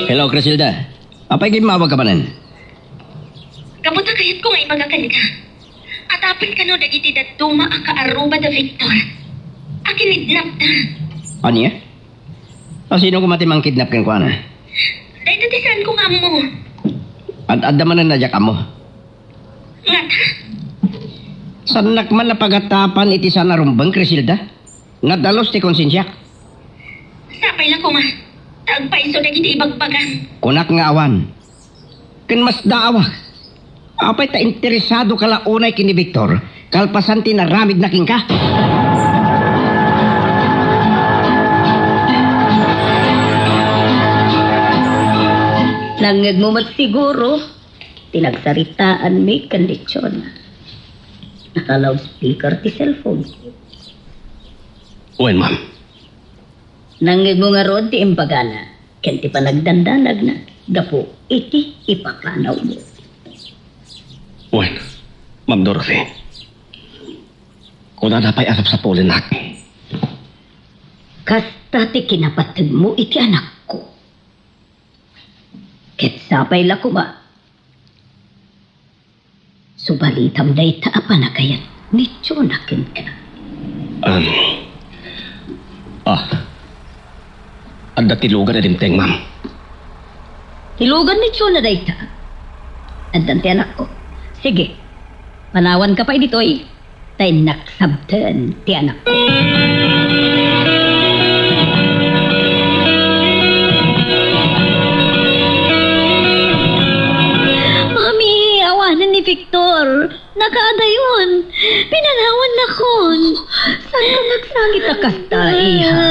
Hello, Crisilda. Apay gimawag ka pa nin? Kamuta kayat ko nga imagakan ka. At apin ka no, dagiti datuma ang kaaruba da Victor. Akinidnap na. Ano ya? O sino kumati mang kidnap kang kuana? Dahil datisan ko nga mo. At adda man na nadyak amo. Nga ta? Sanak man na pagatapan iti sana rumbang, Crisilda. Nadalos ti konsensyak. Sapay lang ko nga. Tagpaiso dagiti ibagbagan. Kunak nga awan. Ken mas daawa. Apay ta interesado kala unay kini Victor. Kalpasan ti naramid na king ka. Nangag mo mat siguro. Tinagsaritaan may kondisyon. Naka-loudspeaker ti cellphone. Uwen, ma'am. Nangag mo nga rod ti impagana. Kenti pa nagdandanag na. Gapo, iti ipaplanaw mo. Uwen, Ma'am Dorothy. Kung nadapay arap sa pulin natin. Kasta ti kinapatid mo iti anak ko. Ketsapay la kuma. Subalitam day taapa na kayat ni Chonakin ka. Anda tilugan na dimteng, ma'am. Tilugan ni Chona day ta. Andan ti anak ko. Sige, panawan ka pa dito eh. Tay naksabten ti anak ko. Mami, awanan ni Victor. Nakaada yun. Pinanawan na kon. Saan ka nagsangit na kasta, iha?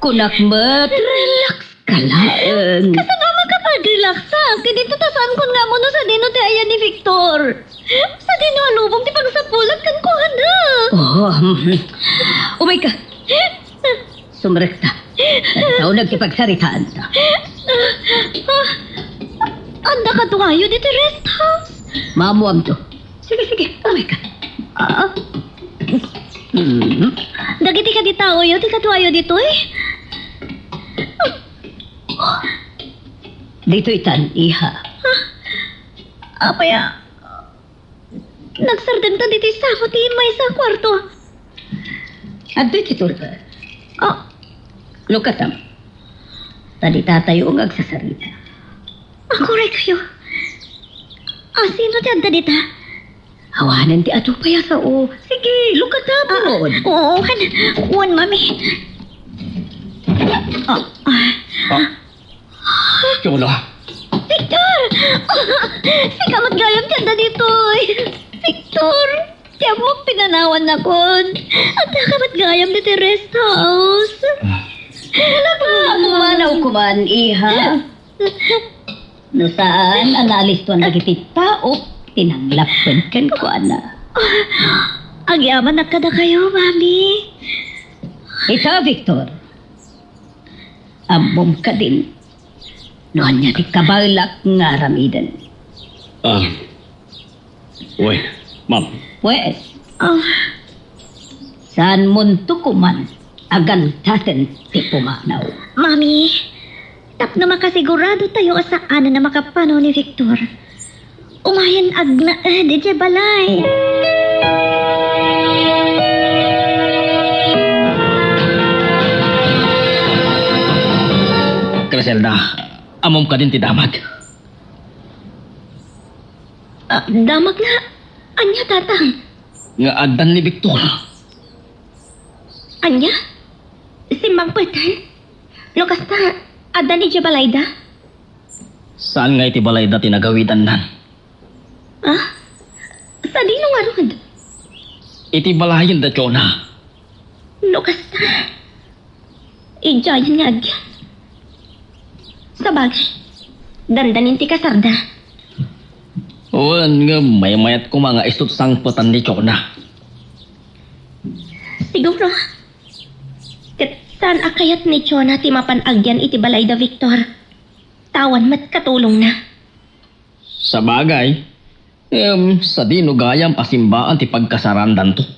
Kunakmat, relax ka lang. Kasama makapag-relax ha. Dito tasan kon nga mo no sa dino ti ayan ni Victor. Sa dino alubong ti pagsapulat kan ko na. Oh, umay ka. Sumrekta. Tao nagkipagsaritaan ta. Anda ka to kayo dito rest house. Mamuam to. Sige, umay ka. Dagiti ka di tao yo, ti katuayo dito eh. Dito itan, iha. Apaya. Nagsardan ta dito sa ti may sa kwarto. At do'y titurka. Oh, Lukatam. Tadi tatayo ang agsasarita. ako rin kayo. Sino ti anda dita? Hawanan ti ato pa yasa o. Sige, lukatam ron. Oo, kan. Mami. Chona. Victor! Si kamat gayam ti anda dito eh. Victor! Tiyan mo pinanawan na kon. At nakamat gayam ni rest house. Wala ba ang manaw ko man, iha? No saan, analis to ang nagitip tao, tinanglapan kan ko, ana. Ang yaman na kada kayo, Mami. Ikaw, Victor. Amom ka din. Noon niya di kabalak nga ramidan. Uy, ma'am. Pues, Oh, saan munto ko man, agan taten ti pumanaw. Mami, tap na makasigurado tayo asaan na makapano ni Victor. Umayan agna di dya balay. Griselda, amom ka din ti damag. Damag na. Anya tatang. Nga adan ni Victor. Anya? Simbang patan. Lukas ta. Ada ni dya balayda. Saan nga iti balay da tinagawidan nan? Ah? Sa dino nga ron? Iti balayin da Chona. Lukas ta. Ijayan nga agyan. Sa bagay. Dandanin ti kasarda. Wan nga may-mayat ko mga istot sang putan ni Chona. Siguro. Kat saan akayat ni Chona ti mapanagyan iti balay da Victor? Tawan mat katulong na. Sa bagay, sa dino gayam pasimbaan ti pagkasarandan to.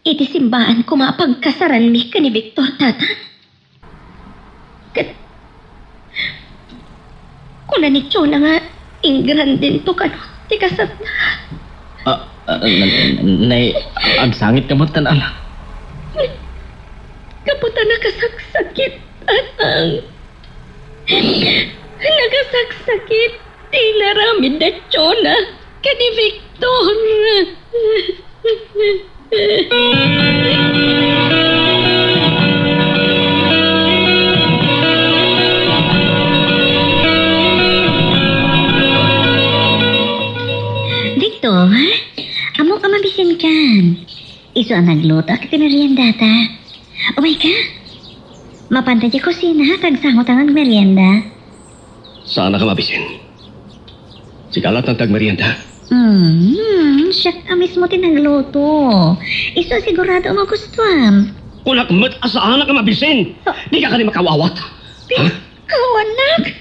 Iti simbaan ko mapagkasaran mi ka ni Victor tata. Kat kuna ni Chona nga ingran din to kano ti kasat na. Nay, agsangit ka mo tanan. Kaputan na kasaksakit at ang nagasaksakit ti naramid na Chona ka ni Victor. Victor, amo ka mabisin kan. Iso ang nagluto at merienda ta. Umay ka. Mapantay di kusina kag sangot ang merienda. Sana ka mabisin. Sigalat ang tagmerienda. Siya ka mismo tinagluto. Iso sigurado mo gustuam. Kunak mat asaan ka mabisin. Di ka kani makawawat. Ha? Kawanak.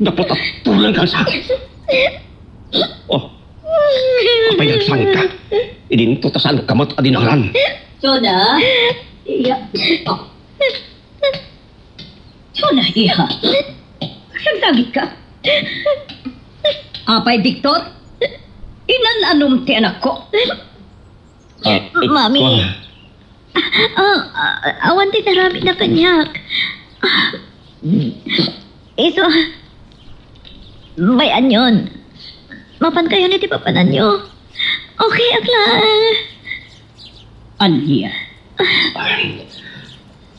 Dapat at tulang ka sa... Oh, kapay nagsangit ka. Idinututasan kamot adinaran. Chona? Iya. Oh. Chona, iha. Nagsagit ka. Apay, Victor? Inan-anom ti anak ko. Mami. Awan ti tarami na kanyak. Iso, may anyon. Mapan kayo ni ti papanan nyo. Okay, akla. Anya?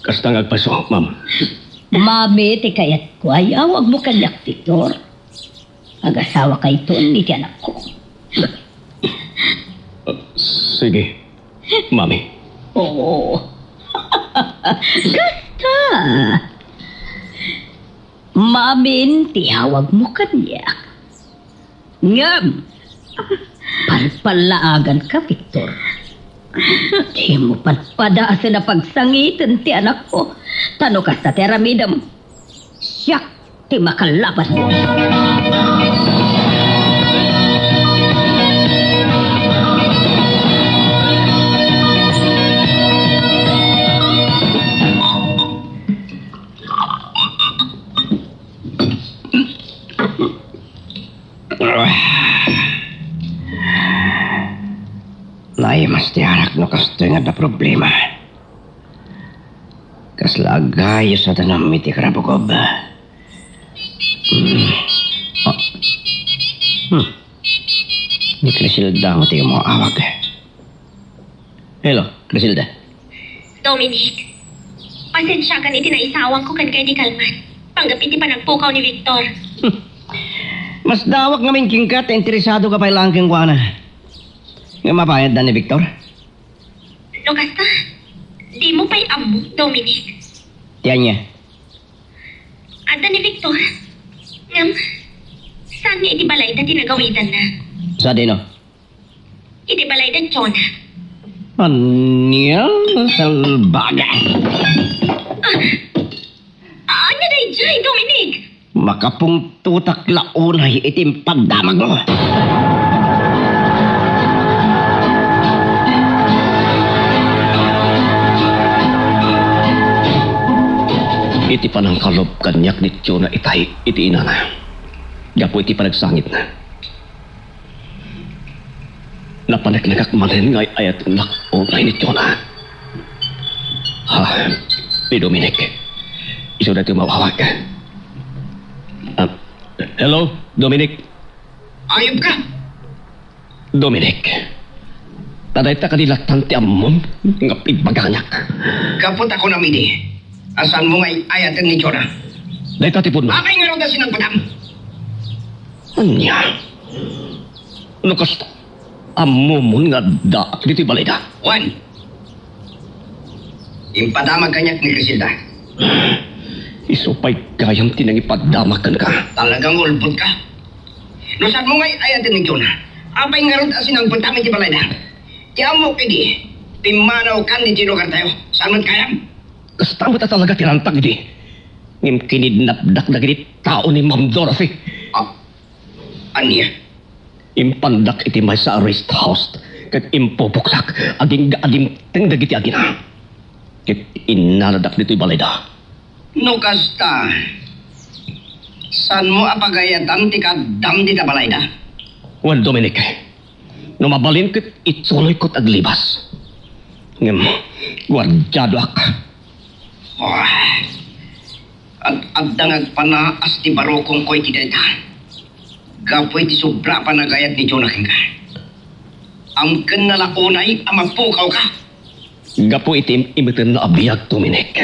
Kastang agpaso, ma'am. Mami, ti kayat ko ay awag mo kanyak, Victor. Mag-asawa kay Ton, ni ti anak ko. Sige, mami. Oo. Kasta. Mamin, tihawag mo kanyak. Ngam. Palpalaagan ka, Victor. Di mo patpadaasa na pagsangitan ti anak ko. Tano ka sa teramidam. Siyak, ti makalaban mo. Nay, mas tiarak no kasto nga da problema. Kaslagay sa tanam iti karabukob. Ni Crisilda mo tayo mo awag. Hello, Crisilda. Dominic, pasensya kan iti naisawang ko kan kay di kalman. Panggap iti panagpukaw ni Victor. Mas dawak nga mingking ka, interesado ka pa ilang kong kuwana. Nga mapayad na ni Victor? No, kasta, di mo pa'y amo, Dominic. Tiyan niya. Ada ni Victor. Ngam, saan nga itibalay na tinagawitan na? Sa dino? Itibalay na Chona. Anya salbaga. Ano na ijay, Dominic? Makapung tutak launay itim pagdamag mo. Iti pa ng kalob kanyak ni Chona itay iti ina na. Gapo iti pa nagsangit na. Napanagnagak manin ngay ayat nak unay ni Chona. Ha, ni Dominic. Iso na ito mawawag. Hello, Dominic. Ayop ka! Dominic. Taday ta kanila tanti amon nga pigbaganyak. Kapot ako namin eh. Asan mo ngay ayatan ni Chona? Day ta tipon mo. Akay nga rin na sinang padam. Anya. Lukas amomon nga daak dito balay da. Juan. Impadamag kanyak ni Crisilda. Isupay kayang tinangipagdamakan ka. Talagang ulpot ka. No saan mo ngay ayatan ni Chona? Apay nga rin na sinang padam iti balay da. Tiyan mo kidi. Pimanaw kan ni Tinogar tayo. Saan man kayang? Kasta mo ta talaga tinantag di. Ngim kinidnapdak na gini tao ni Ma'am Dorothy. Ah, aniya? Impandak iti may sa arrest house. Kat impopuksak. Aging gaadim teng dagiti agina. Kit inaladak dito'y balayda. No kasta. San mo apagayatan ti kadam di tabalayda? Well, Dominic. No mabalin kit itsuloy ko't aglibas. Ngim, gwardyado ak. Oh, at dangag panaas ti barokong ko'y tideta. Gapoy ti sobra pa nagayat ni Jonakin ka. Ang kanalaunay amapukaw ka. Gapo itim imitin na abiyag, Dominic.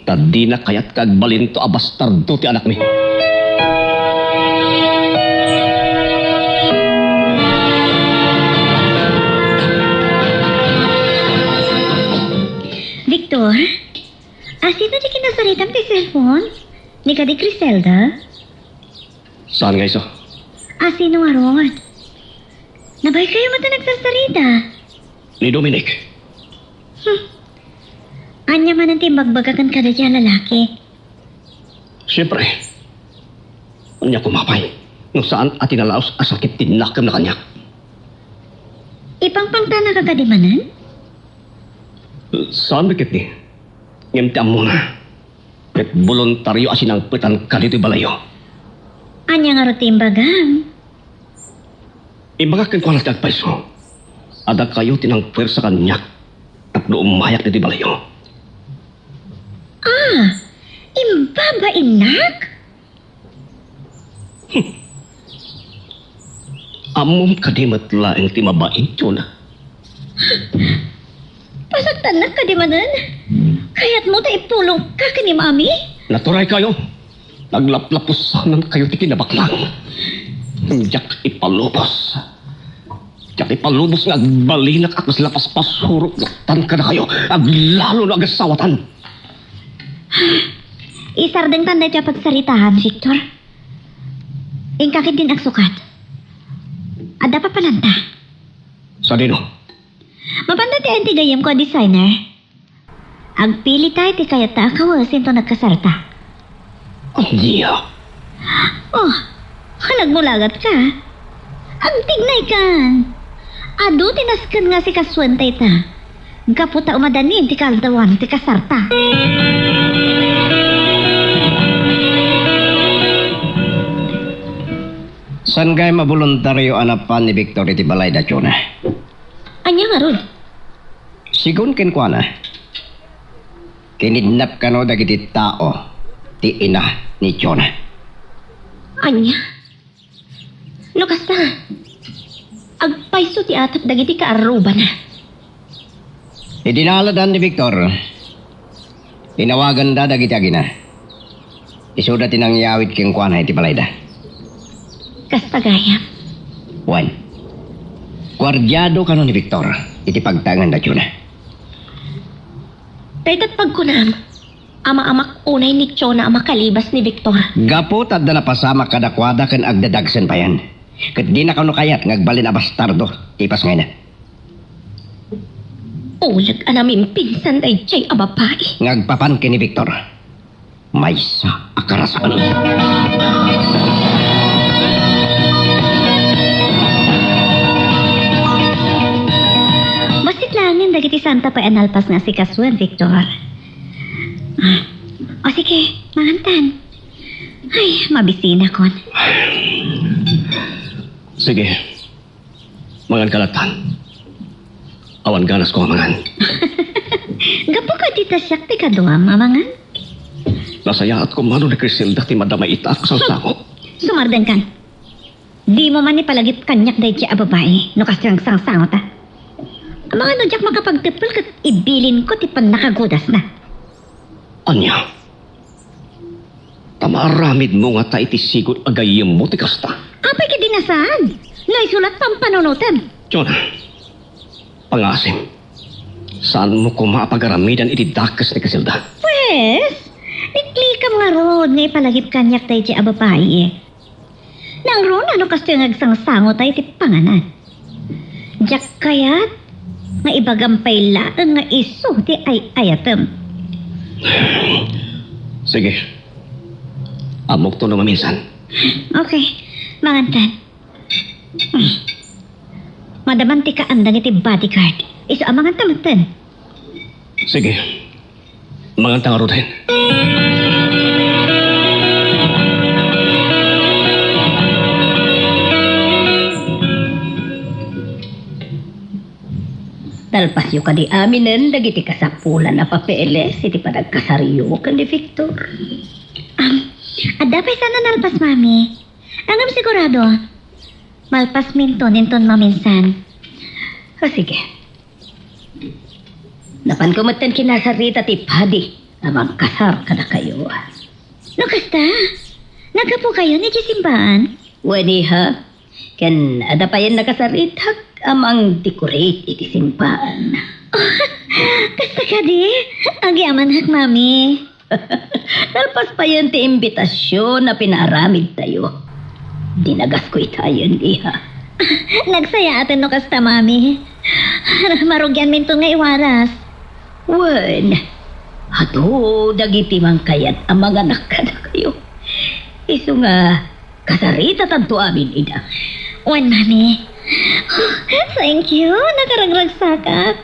Tadi na kayat kagbalin to abastardo ti anak mi. Victor? Sino di kinasaritam ti cellphone? Ni ka di Criselda? Saan nga iso? Sino nga ron? Nabay kayo mata nagsasarita. Ni Dominic. Anya man ang timbagbagakan ka na dyan lalaki. Siyempre. Anya kumapay. No saan at inalaos asakit tinakam na kanya. Ipangpangtana ka kadimanan? Saan bakit ni? Ngimtiam mo na. Kat voluntaryo asinang pitan ka dito balayo. Anya nga ro timbagang. Ibagakan ko alas kagpaiso. Ada kayo tinang pwersa kanyak. Tapno umayak dito balayo. Imba ba inak? Amom kadimat laeng timabain, Chona. Pasagtan na kadimanan? Kaya't mo ta ipulong ka ni mami? Naturay kayo. Naglaplapusanan kayo ti kinabaklang. Jak ipalubos. Jak ipalubos nga agbalinak at mas lapas pasurok tan ka na kayo. Aglalo na agasawatan. Isardeng tanda siya pagsaritahan, Victor. Ingkakit din ang sukat. Ada pa palanta. Sa dino? Mapanda ti anti gayam ko designer. Agpili tayo ti kaya ta kawasin to nagkasarta. Niya. Oh, nagmulagat ka. Ang tignay ka. Ado tinaskan nga si kaswantay ta. Gaputa umadanin ti kaldawan ti kasarta. San gay mabuluntaryo anapan ni Victor iti balayda, Chona? Anya nga ron? Sigun ken kwa na. Kinidnap ka no dagiti tao ti ina ni Chona. Anya? No kasta. Agpaiso ti atap dagiti kaaruba na. Idinaladan ni Victor. Tinawagan da dagiti agina. Isuda tinang yawit ken kwa na iti balayda. Kasta gaya. Juan. Guardyado ka no ni Victor. Iti pagtangan na yun. Dahil pagkunam, ama-amak unay ni Chona ang makalibas ni Victor. Gapo tad na napasama kadakwada kan agdadagsen pa yan. Kat di na kano kayat ngagbalin a bastardo. Ipas ngayon na. Ulag anamin pinsan ay Jay ababae. Ngagpapan ki ni Victor. May sa akarasan. Basit langin dagiti Santa pa analpas nga si Kasuan, Victor. O sige, mangantan. Ay, mabisina kon. Sige. Mangan kalatan. Awan ganas ko mangan. Gapo ka dita siyak ti kadua, mamangan. Nasayaat ko mano ni Criselda ti madamay itaak sa sako. Sumardan kan. Di mo man ni palagip kanyak dahi siya babae, no kasang sang-sangot ah. Mga no jak makapagtipol kat ibilin ko ti pan nakagudas na. Anya? Tamaramid mo nga ta iti sigot agayim mo ti kasta. Apay ka dinasaan? Naisulat pang panunutan. Jonah, pangasim. Saan mo ko mapagaramidan iti dakas ni Criselda? Pwes, niklikam nga ron nga ipalagip kanyak dahi siya babae eh. Nang ron ano kasi yung agsang-sangot ay ti panganan. Jak kayat, nga ibagampay laang nga iso ti ay-ayatem. Sige. Amok to naman minsan. Okay, mangantan. Madamanti ka andang iti bodyguard. Iso ang mga tamantan. Sige. Mangantang arutin. Talpas yu ka di aminen, dagiti kasapulan na papeles, iti panagkasaryo ka ni Victor. Adapay sana nalpas, mami. Angam sigurado. Malpas minton maminsan. O sige. Napan kumatan kinasarita ti Padi, amang kasar ka na kayo. No, kasta? Nagapo kayo ni Jisimbaan? Wadi ha, ken adapayan nakasaritak, amang decorate iti simpaan. Kasta ka di? Ang yaman hak, mami. Talpas pa yun ti imbitasyon na pinaramid tayo. Dinagas ko itayon, iha. Nagsaya atin no kasta, mami. Marugyan minton nga iwaras. Wen, ato dagiti mang kayat ang mga nakada kayo. Iso nga, kasarita tanto amin, ida. Wan, mami. Thank you. Nakaragragsakat.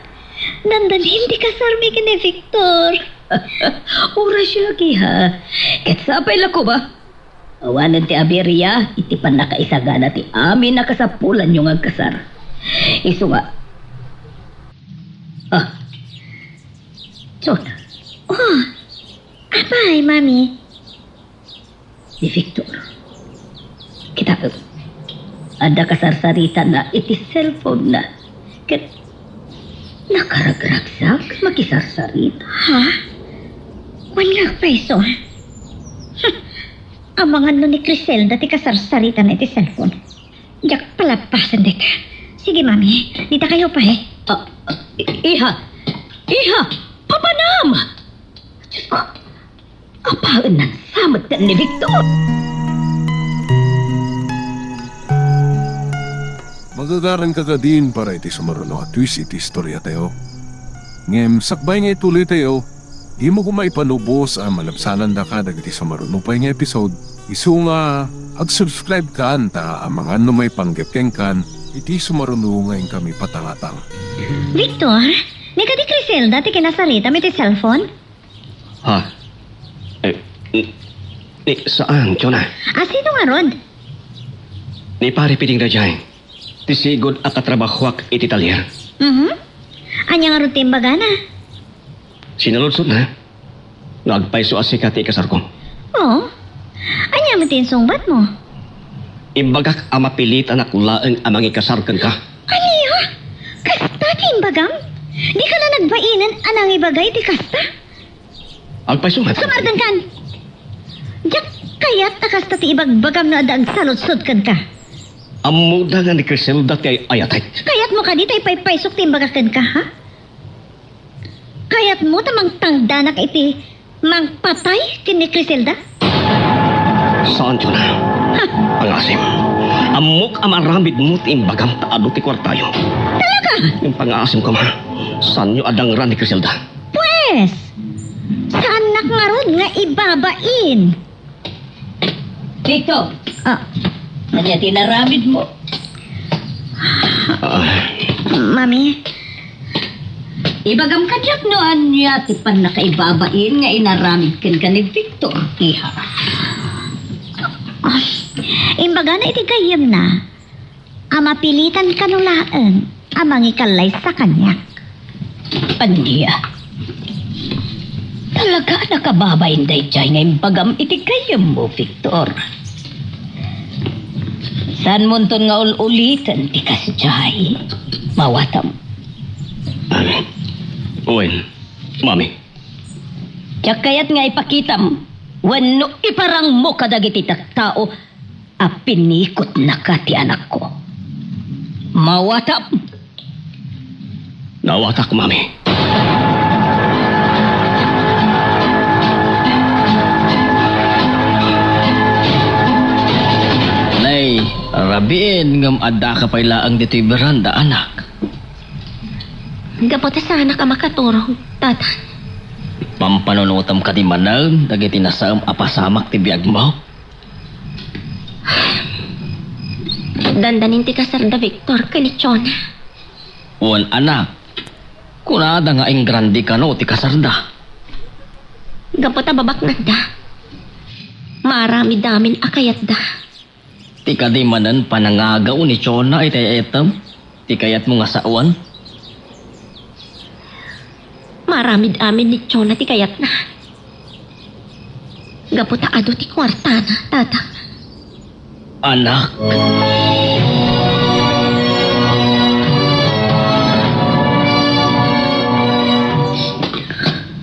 Dandan hindi kasarmi ka ni Victor. Ura siya, kiha. Ket sapay lako ba? Awanan ti Aberia, iti pan nakaisagana ti amin nakasapulan yung agkasar. Iso nga. Chona, Oh, apay, mami. ni Victor. Kita, ada kasarsarita na iti cellphone na. Ket, nakaragragsak, makisarsarita. Ha? Wala peso. Ang mga no ni Crisel dati kasarsarita na iti cellphone. Jak palapasan dita. Sige, mami. Dita kayo pa eh. Iha! Iha! Papanam! Diyos ko, apaan ng samad ka ni Victor? Magagaran ka ka din para iti sumaruno at twist iti istorya tayo. Ngem, sakbay nga ituloy tayo, di mo kumaipanubos ang malabsanan da ka dagiti sumaruno pa nga episode. Isu nga, ag-subscribe ka anta ang mga ano may panggepkeng kan, iti sumaruno ngayon kami patangatang. Victor, ni ka di Crisel dati kinasarita may iti cellphone? Ha? Saan, Jonah? Sino nga rod? Ni pare piting na dyan. Tisigod at katrabahwak iti talyer. Anya nga rod timbagana? Sinaludsod na. Nagpaiso asika ti kasar ko. Oo. Anya mo tinsungbat mo? Imbagak amapilit anak laeng amang ikasarkan ka. Aniyo? Kasta timbagam? Di ka na nagbainan anang ibagay ti kasta? Agpaiso nga. Sumardan kan! Diyak kayat nakasta ti ibagbagam na adang saludsod kan ka. Amuda nga ni Criselda kay ayatay. Kayat mo ka dito ipaypaysok timbagakan ka, ha? Kayat mo tamang tangdanak iti mang patay kini Criselda? Saan yun na? Pangasim. Amok amaramid mo timbagam taado ti kwartayo. Talaga? Yung pangasim ko ma. Saan nyo adang ran ni Criselda? Pwes! Saan nakngarod nga ibabain? Victor, Ah, kanya tinaramid mo. Mami, Ibagam kadyak no anya ti pan nakaibabain nga inaramid ken ka ni Victor, iha. imbaga na iti gayem na. Amapilitan kanulaan amang ikalay sa kanya. Andiya. Talaga nakababain day jay nga imbagam iti kayam mo, Victor. San monton nga ulitan ti kasjay. Mawatam. Uwin, mami. Tiyak kayat nga ipakitam. Wano iparang mo kadagiti tao a pinikot na ka ti anak ko. Mawatam. Nawatak, mami. Nay, rabiin ngam adda ka pailaang dito'y beranda, anak. Gapota sana ka makaturong, tatan. Pampanonotam ka di manang, dagiti nasam apasamak ti biag mo. Dandanin ti kasarda Victor kanichona. Uwan, anak. Kunada nga ing grandi ka no, ti kasarda. Gapota babaknad da. Marami damin akayat da. Ti kadimanan panangagaw ni Chona iti etam. Ti kayat mo nga saawan. Marami damin ni Chona ti kayat na. Gapota ado ti kwarta na, tata. Anak.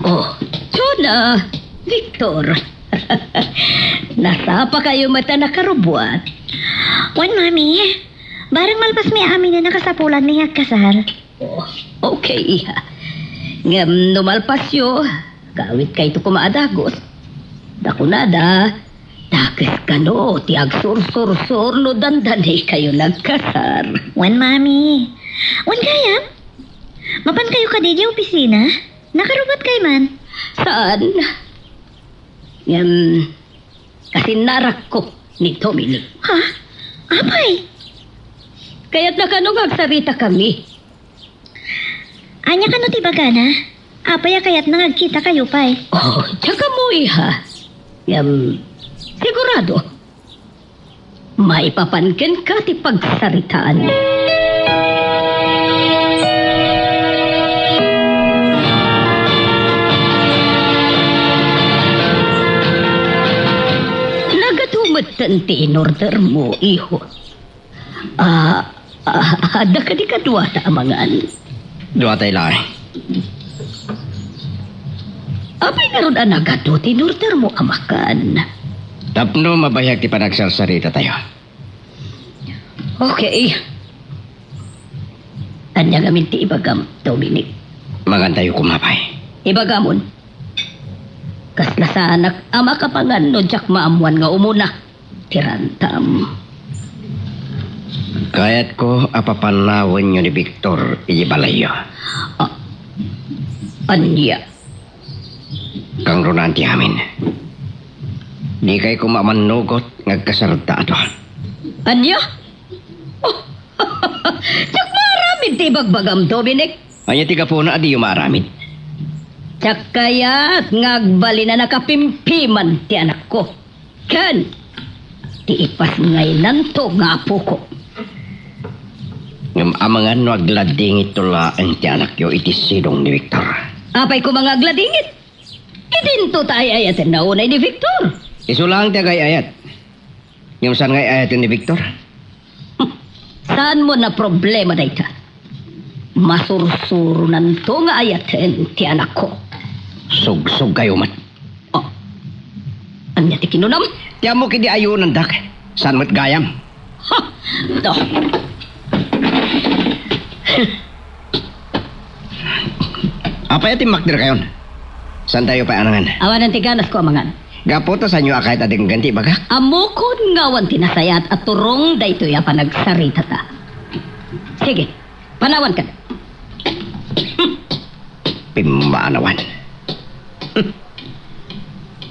Oh, Chona, Victor. Nasa pa kayo mata nakarubuat? Wan, mami. Barang malpas may amin na nakasapulan ni Hagkasar. Oh, okay, iha. Ngam numalpasyo, kawit kay to kumaadagos. Dakunada, takis ka no, ti agsur-sur-sur no dandanay kayo nagkasar. Wan, mami. Wan kaya? Mapan kayo ka di opisina? Nakarubat kay man. Saan? Ngam, kasi narak ko ni Dominic. Ha? Apay? Kaya't nakanong agsarita kami. Anya ka no ti bagana? Apay kayat nangagkita kayo pay. Oh, tsaka mo iha. Ngam, sigurado. Maipapankin ka ti pagsaritaan. Nagatumatan ti in order mo, iho. Ada ka di kadwa ta amangan. Dua tayo lang. Apay naroon anagado ti in order mo amakan. Tapno mabayag ti panagsarsarita tayo. Okay. Anya gamin ti ibagam, Dominic. Magantayo kumapay. Ibagamon. Kasla sa anak, ama kapangan no jak maamuan nga umuna. Tirantam. Kayat ko apapanawan nyo ni Victor Ijibalayo. Anya. Kang runan ti amin. Di kay kumamanugot ngagkasarta ato. Anya? Oh, jak maramid ti bagbagam, Dominic. Anya tiga po na adi umaramid. Jak kaya't ngagbali na nakapimpiman ti anak ko. Ken, ti ipas ngaynan to nga apo ko. Ngam amangan no aglading itula ang ti anak yo iti sidong ni Victor. Apay ko mga gladingit. Idinto tayo ayatin na unay ni Victor. Isulang ti agay-ayat. Yung saan ngay ayatin ni Victor? Saan mo na problema na ita? Masursuro to nga ayatin ti anak ko. Sug-sug kayo man. Oh, anya ti kinunam? Tiyan mo kidi ayunan dak. Saan mo't gayam? Ha! Ito. Apa yatim makdir kayon? Saan tayo pa anangan? Awan ng tiganas ko amangan. Gapoto sa inyo kahit ading ganti baga? Amukod ngawan tinasayat at turong dayto ya panagsarita ta. Sige, panawan ka. Pimanawan.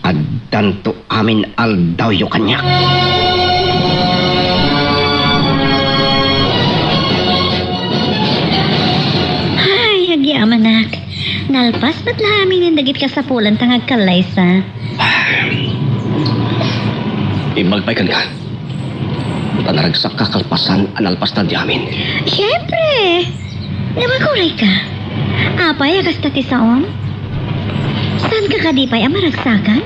Addanto amin aldaw yu kanyak. Ay, agyaman nak. Nalpas ba't lahaming nindagit ka sa pulan tangag kalaysa? Imagpaikan ka. Panaragsak ka kalpasan analpas na di amin. Siyempre! Namakuray ka. Apay, akas tati saon? Saan ka kadipay ang maragsakan?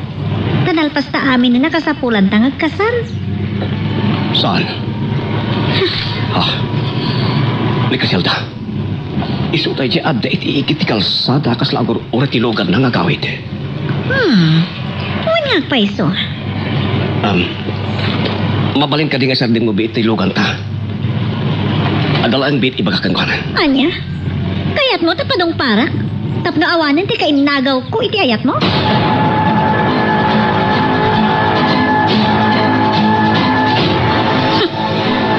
Tanalpas ta amin na nakasapulan tangag kasal. Saan? Ha? Ni Casilda. Isutay di adda iti ikit ti kalsada kas lagor ora ti lugar na ngagawid. Uwan pa iso. Mabalin ka di nga sarding mo biit ti lugan ta. Adalaan biit ibagakan ko na. Anya? Kayat mo tapadong parak? Tap nga awanan ti kainagaw ko iti ayat mo?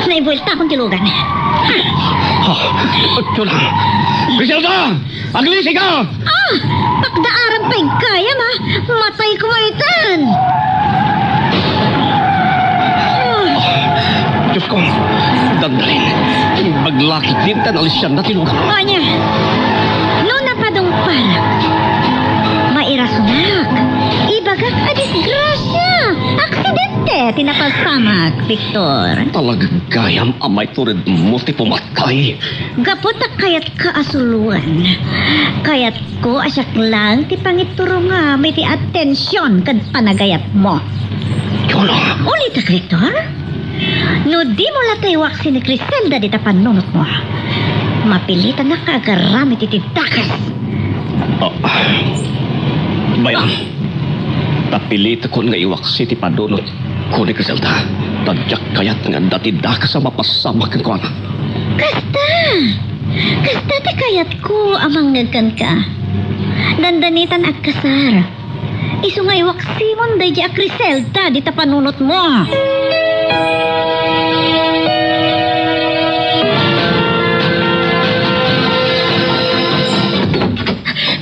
Naibuelta akong tilugan. Ha? Tula! Griselda! Paglisi ka! Ah! Pakdaaran pa'y kaya ma! Matay ko maitan! Diyos ko, dandalin. Maglakit din tanalis siya na tilugan. Anya, no napadong parak. Mairasunak. Ibagak a disgrasya. Aksidente. Tinapasamak, Victor. Talagang gayam amay turid mo ti pumatay. Gaputak kayat kaasuluan. Kayat ko asyak lang ti pangituro nga may ti atensyon kad panagayat mo. Yola! Ulit ka, Victor. No di mo lataywak si ni Griselda di tapanunot mo. Mapilitan na kagaramit iti dakas. Bayan, tapilit ko nga iwak si ti padunot ko ni Griselda. Tadyak kayat nga dati dakas sa mapasamak ko na. Kasta! Kasta ti kayat ko amang nagkan ka. Dandanitan at kasar. Isu nga iwak Simon day di ak Griselda di tapanunot mo.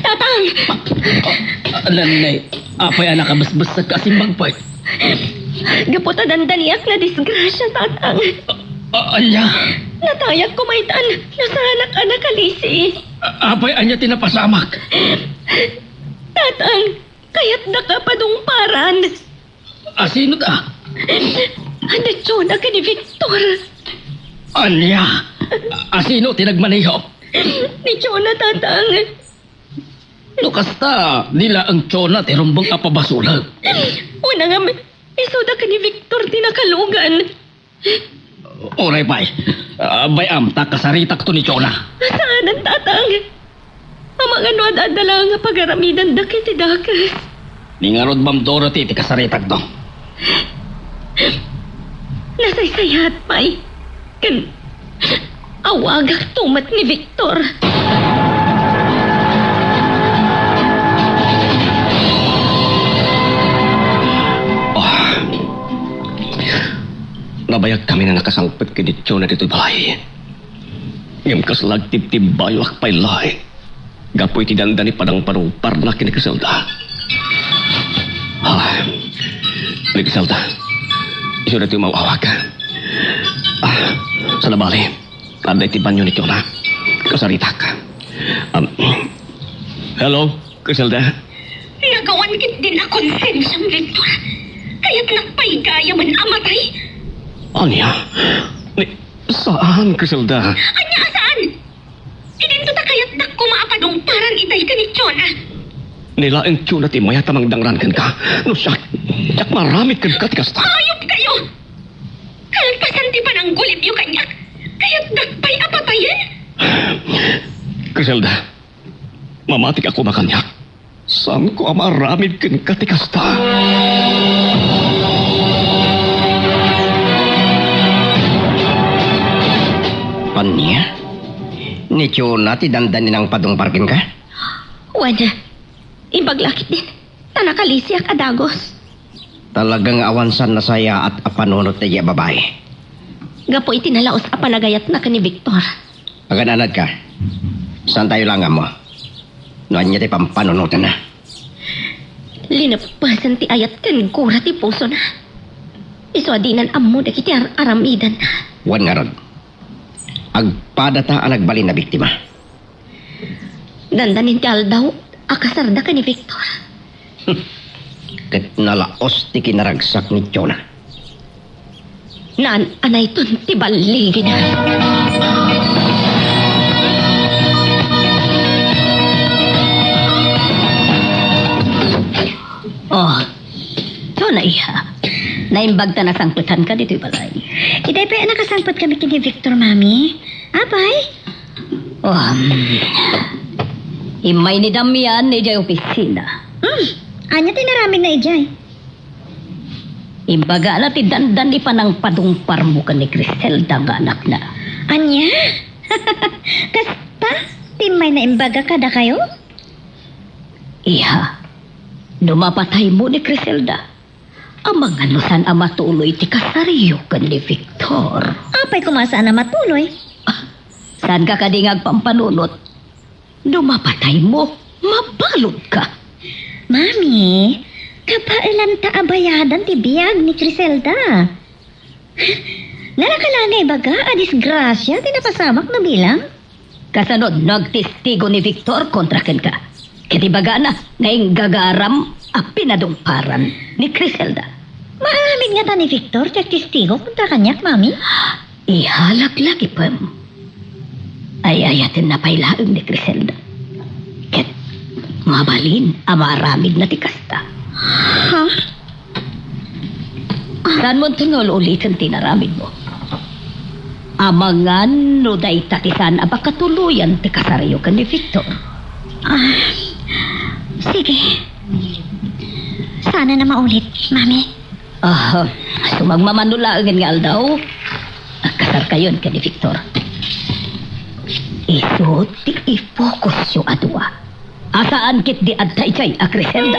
Tatang! Nanay, apay anak kabasbas sa kasimbang part. Gaputa dandaniak na disgrasya, tatang. Anya, Natayak kumaitan. Nasahanak anak kalisi. apay anya tinapasamak. Tatang, kaya't nakapadungparan. Asino ta? Anetsyo na ka ni Victor. Anya, asino tinagmaniho? Ni Chona, tatang. Lukasta, nila ang tsona tirumbang apabasulag. Una nga, isuda ka ni Victor tinakalugan. Oray bay, bayam takasaritak to ni tsona. Saan ang tatang? Amang ano adadala nga pagaramidan dakit dakas. Ningarod bam Dorothy ti kasaritak to. Nasaysayat pa'y. Kan awagak tumat ni Victor. Nabayag kami na nakasangpit kay Tsona dito'y balay. Ngam kaslag tip-tip bayok pa'y lahi. Gapoy ti dandani padang parupar na kinikaselda. Nagkiselda. Iso na ito yung mawawag. Sa nabali. Anday ti banyo ni Tsona. Kasaritak. Hello, Griselda. Nagawan kit din na konsensyang Victor. Kaya't nagpaigaya man amatay. Anya? Saan, Griselda? Anya saan? Idinto ta kaya't nakumaapadong parang itay ka ni Chona. Nila ang Tsona ti maya tamang dangrankan ka. No siya maramit kan katikasta. Ayop kayo! Kalpasan ti pa ng gulip yung kanyak. Kaya't nagpay apatayin. Griselda, mamatik ako makanyak. Saan ko maramit kan katikasta? Anya? Ni Chona, ti dandan ng padong parkin ka? Wala. Ibaglakit din. Tanakalisi ak adagos. Talagang awansan na saya at apanunot na iya babae. Gapo itinalaos a panagayat na ka ni Victor. Pagananad ka. Saan tayo langam mo? Noan niya ti pampanunutan na. Linapasan ti ayat kan kura ti puso na. Isuadinan amo da kiti aramidan na. Wan nga rod. Agpadata ang nagbalin na biktima. Dandanin ti aldaw, akasarda ka ni Victor. Kat nalaos ti kinaragsak ni Chona. Naan anay ton ti baligid na. Oh, so na iha. Naimbag ta na sangputan ka dito'y balay. Iday pa nakasangpot kami kini Victor, Mami. Abay? Oh, imay ni Damian ni Jay opisina. Anya tinaramin na ijay. Imbaga na ti dandan ni panang padumpar mo ka ni Criselda nga anak na. Anya? Kasta? Timay na imbaga kada kayo? Iha, numapatay mo ni Criselda. Amang anusan ang matuloy ti kasariyo ka ni Victor. Apay kumasaan na matuloy. Saan ka kadingag pampanunot? Numapatay mo, mabalod ka. Mami, kapailan ta abayadan ti biyag ni Criselda. Nalakalangay baga, disgrasya, tinapasamak na bilang. Kasanod, nagtistigo ni Victor kontra ken ka. Kiti baga na, ngayong gagaram a pinadumparan ni Criselda. Maamin nga ta ni Victor, tiyak testigo kontra kanyak, Mami. Ihalaglag ipam. Ay ayatin na pailaang ni Criselda. Ket, mabalin, amaramid na tikasta. Ha? Saan mo tungol ulitin tinaramid mo? Amangan no day tatisan abakatuluyan ti kasariyo ka ni Victor. Sige. Sana na maulit, Mami. Sumagmamanulaangan nga aldaw. Kasar kayon ka ni Victor. Iso ti i-focus yung adwa. Asaan kit di adtay kay a Criselda.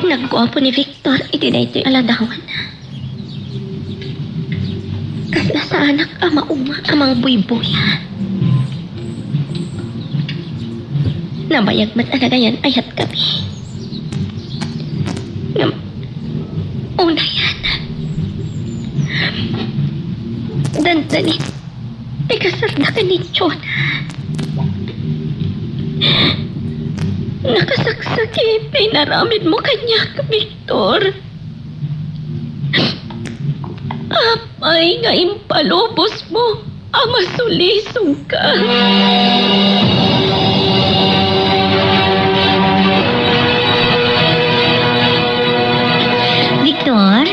Nagguwapo ni Victor, itinay ito'y aladawan. Kasla sa anak ama uma, amang buy-buya. Namayagmat alagayan ayat kami. Una yan. Dandanin. Ikasarda ka ni Chona. Nakasaksaki, pinaramid mo kanya, Victor. Apay nga impalubos mo, ang masulisong ka. Victor,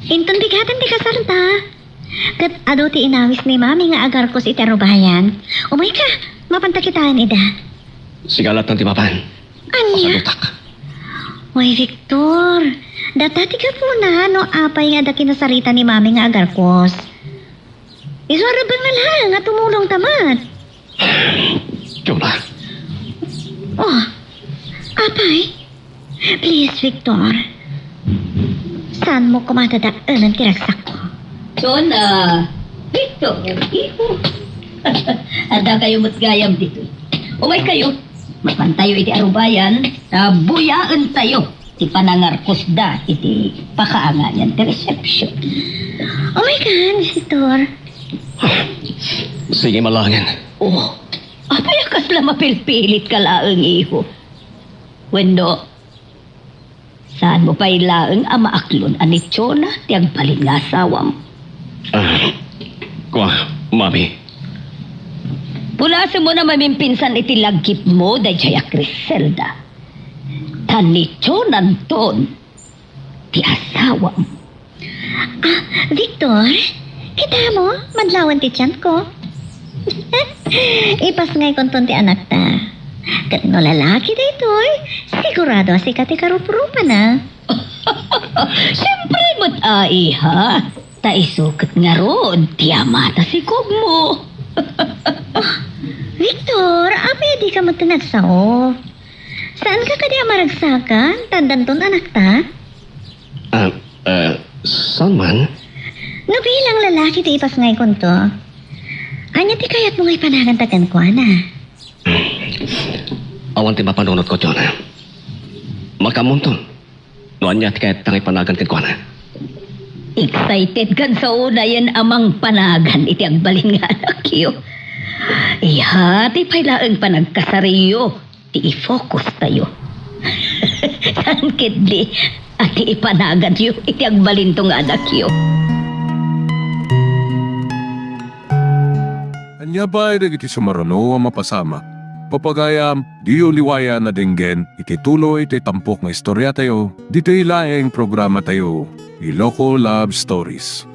inton bigatan di kasarta. Kat ado ti inawis ni Mami nga agar ko si Terobayan. Umay ka, mapantakitaan ida. Sigalat ng timapan. Anya? Pasalutak. Uy, Victor, datati ka po na, no apay nga da kinasarita ni Mami nga agar kos. Iswara ba nga lang nga tumulong tamat? Chona. Oh, apay? Please, Victor. Saan mo kumatadaan ang tiragsak ko? Chona, Victor, iho. Ada kayo matgayam dito. Umay kayo. Mapantayo iti arubayan, buyaan tayo. Ti panangarkos da, iti pakaangayan, ti reception. Oh my God, Victor. Sige malangin. Oh, apay kasla mapilpilit ka laang iho. Wendo, saan mo pa'y laang amaaklon ani Chona, ti agbalin nga asawam. Mami. Punasan mo na mamimpinsan iti lagkip mo, dayjaya Criselda. Tanicho nanton, ti asawam. Victor, kita mo, madlawan ti tiyan ko. Ipas ngay konton ti anak ta. Kat no lalaki daytoy, sigurado si kati karup-rupa na. Siyempre mo't ai ha. Taisukot nga ron, tiyamata si Kugmo. Victor, apay di ka magtinagsao. Saan ka kadi maragsakan? Tandanton anak ta? Saan man? No bilang lalaki ti ipas ngay kunto. Anya ti kayat mo ngay panagantagan ko, ana. Awan ti mapanunod ko, John. Makamunton. Noan niya ti kahit tangay panagan ko na. Excited kan sa una yan amang panagan iti agbalin nga anak yo. Ihati pa'y laang panagkasariyo. Ti i-focus tayo. Sangkit di. At ti ipanagan yo iti agbalin tong anak yo. Anya ba ay iti sumarano ang mapasama? Papagayam, di uliwaya na dinggen, iti tuloy iti tampok nga istorya tayo, dito ilaeng programa tayo, Iloko Love Stories.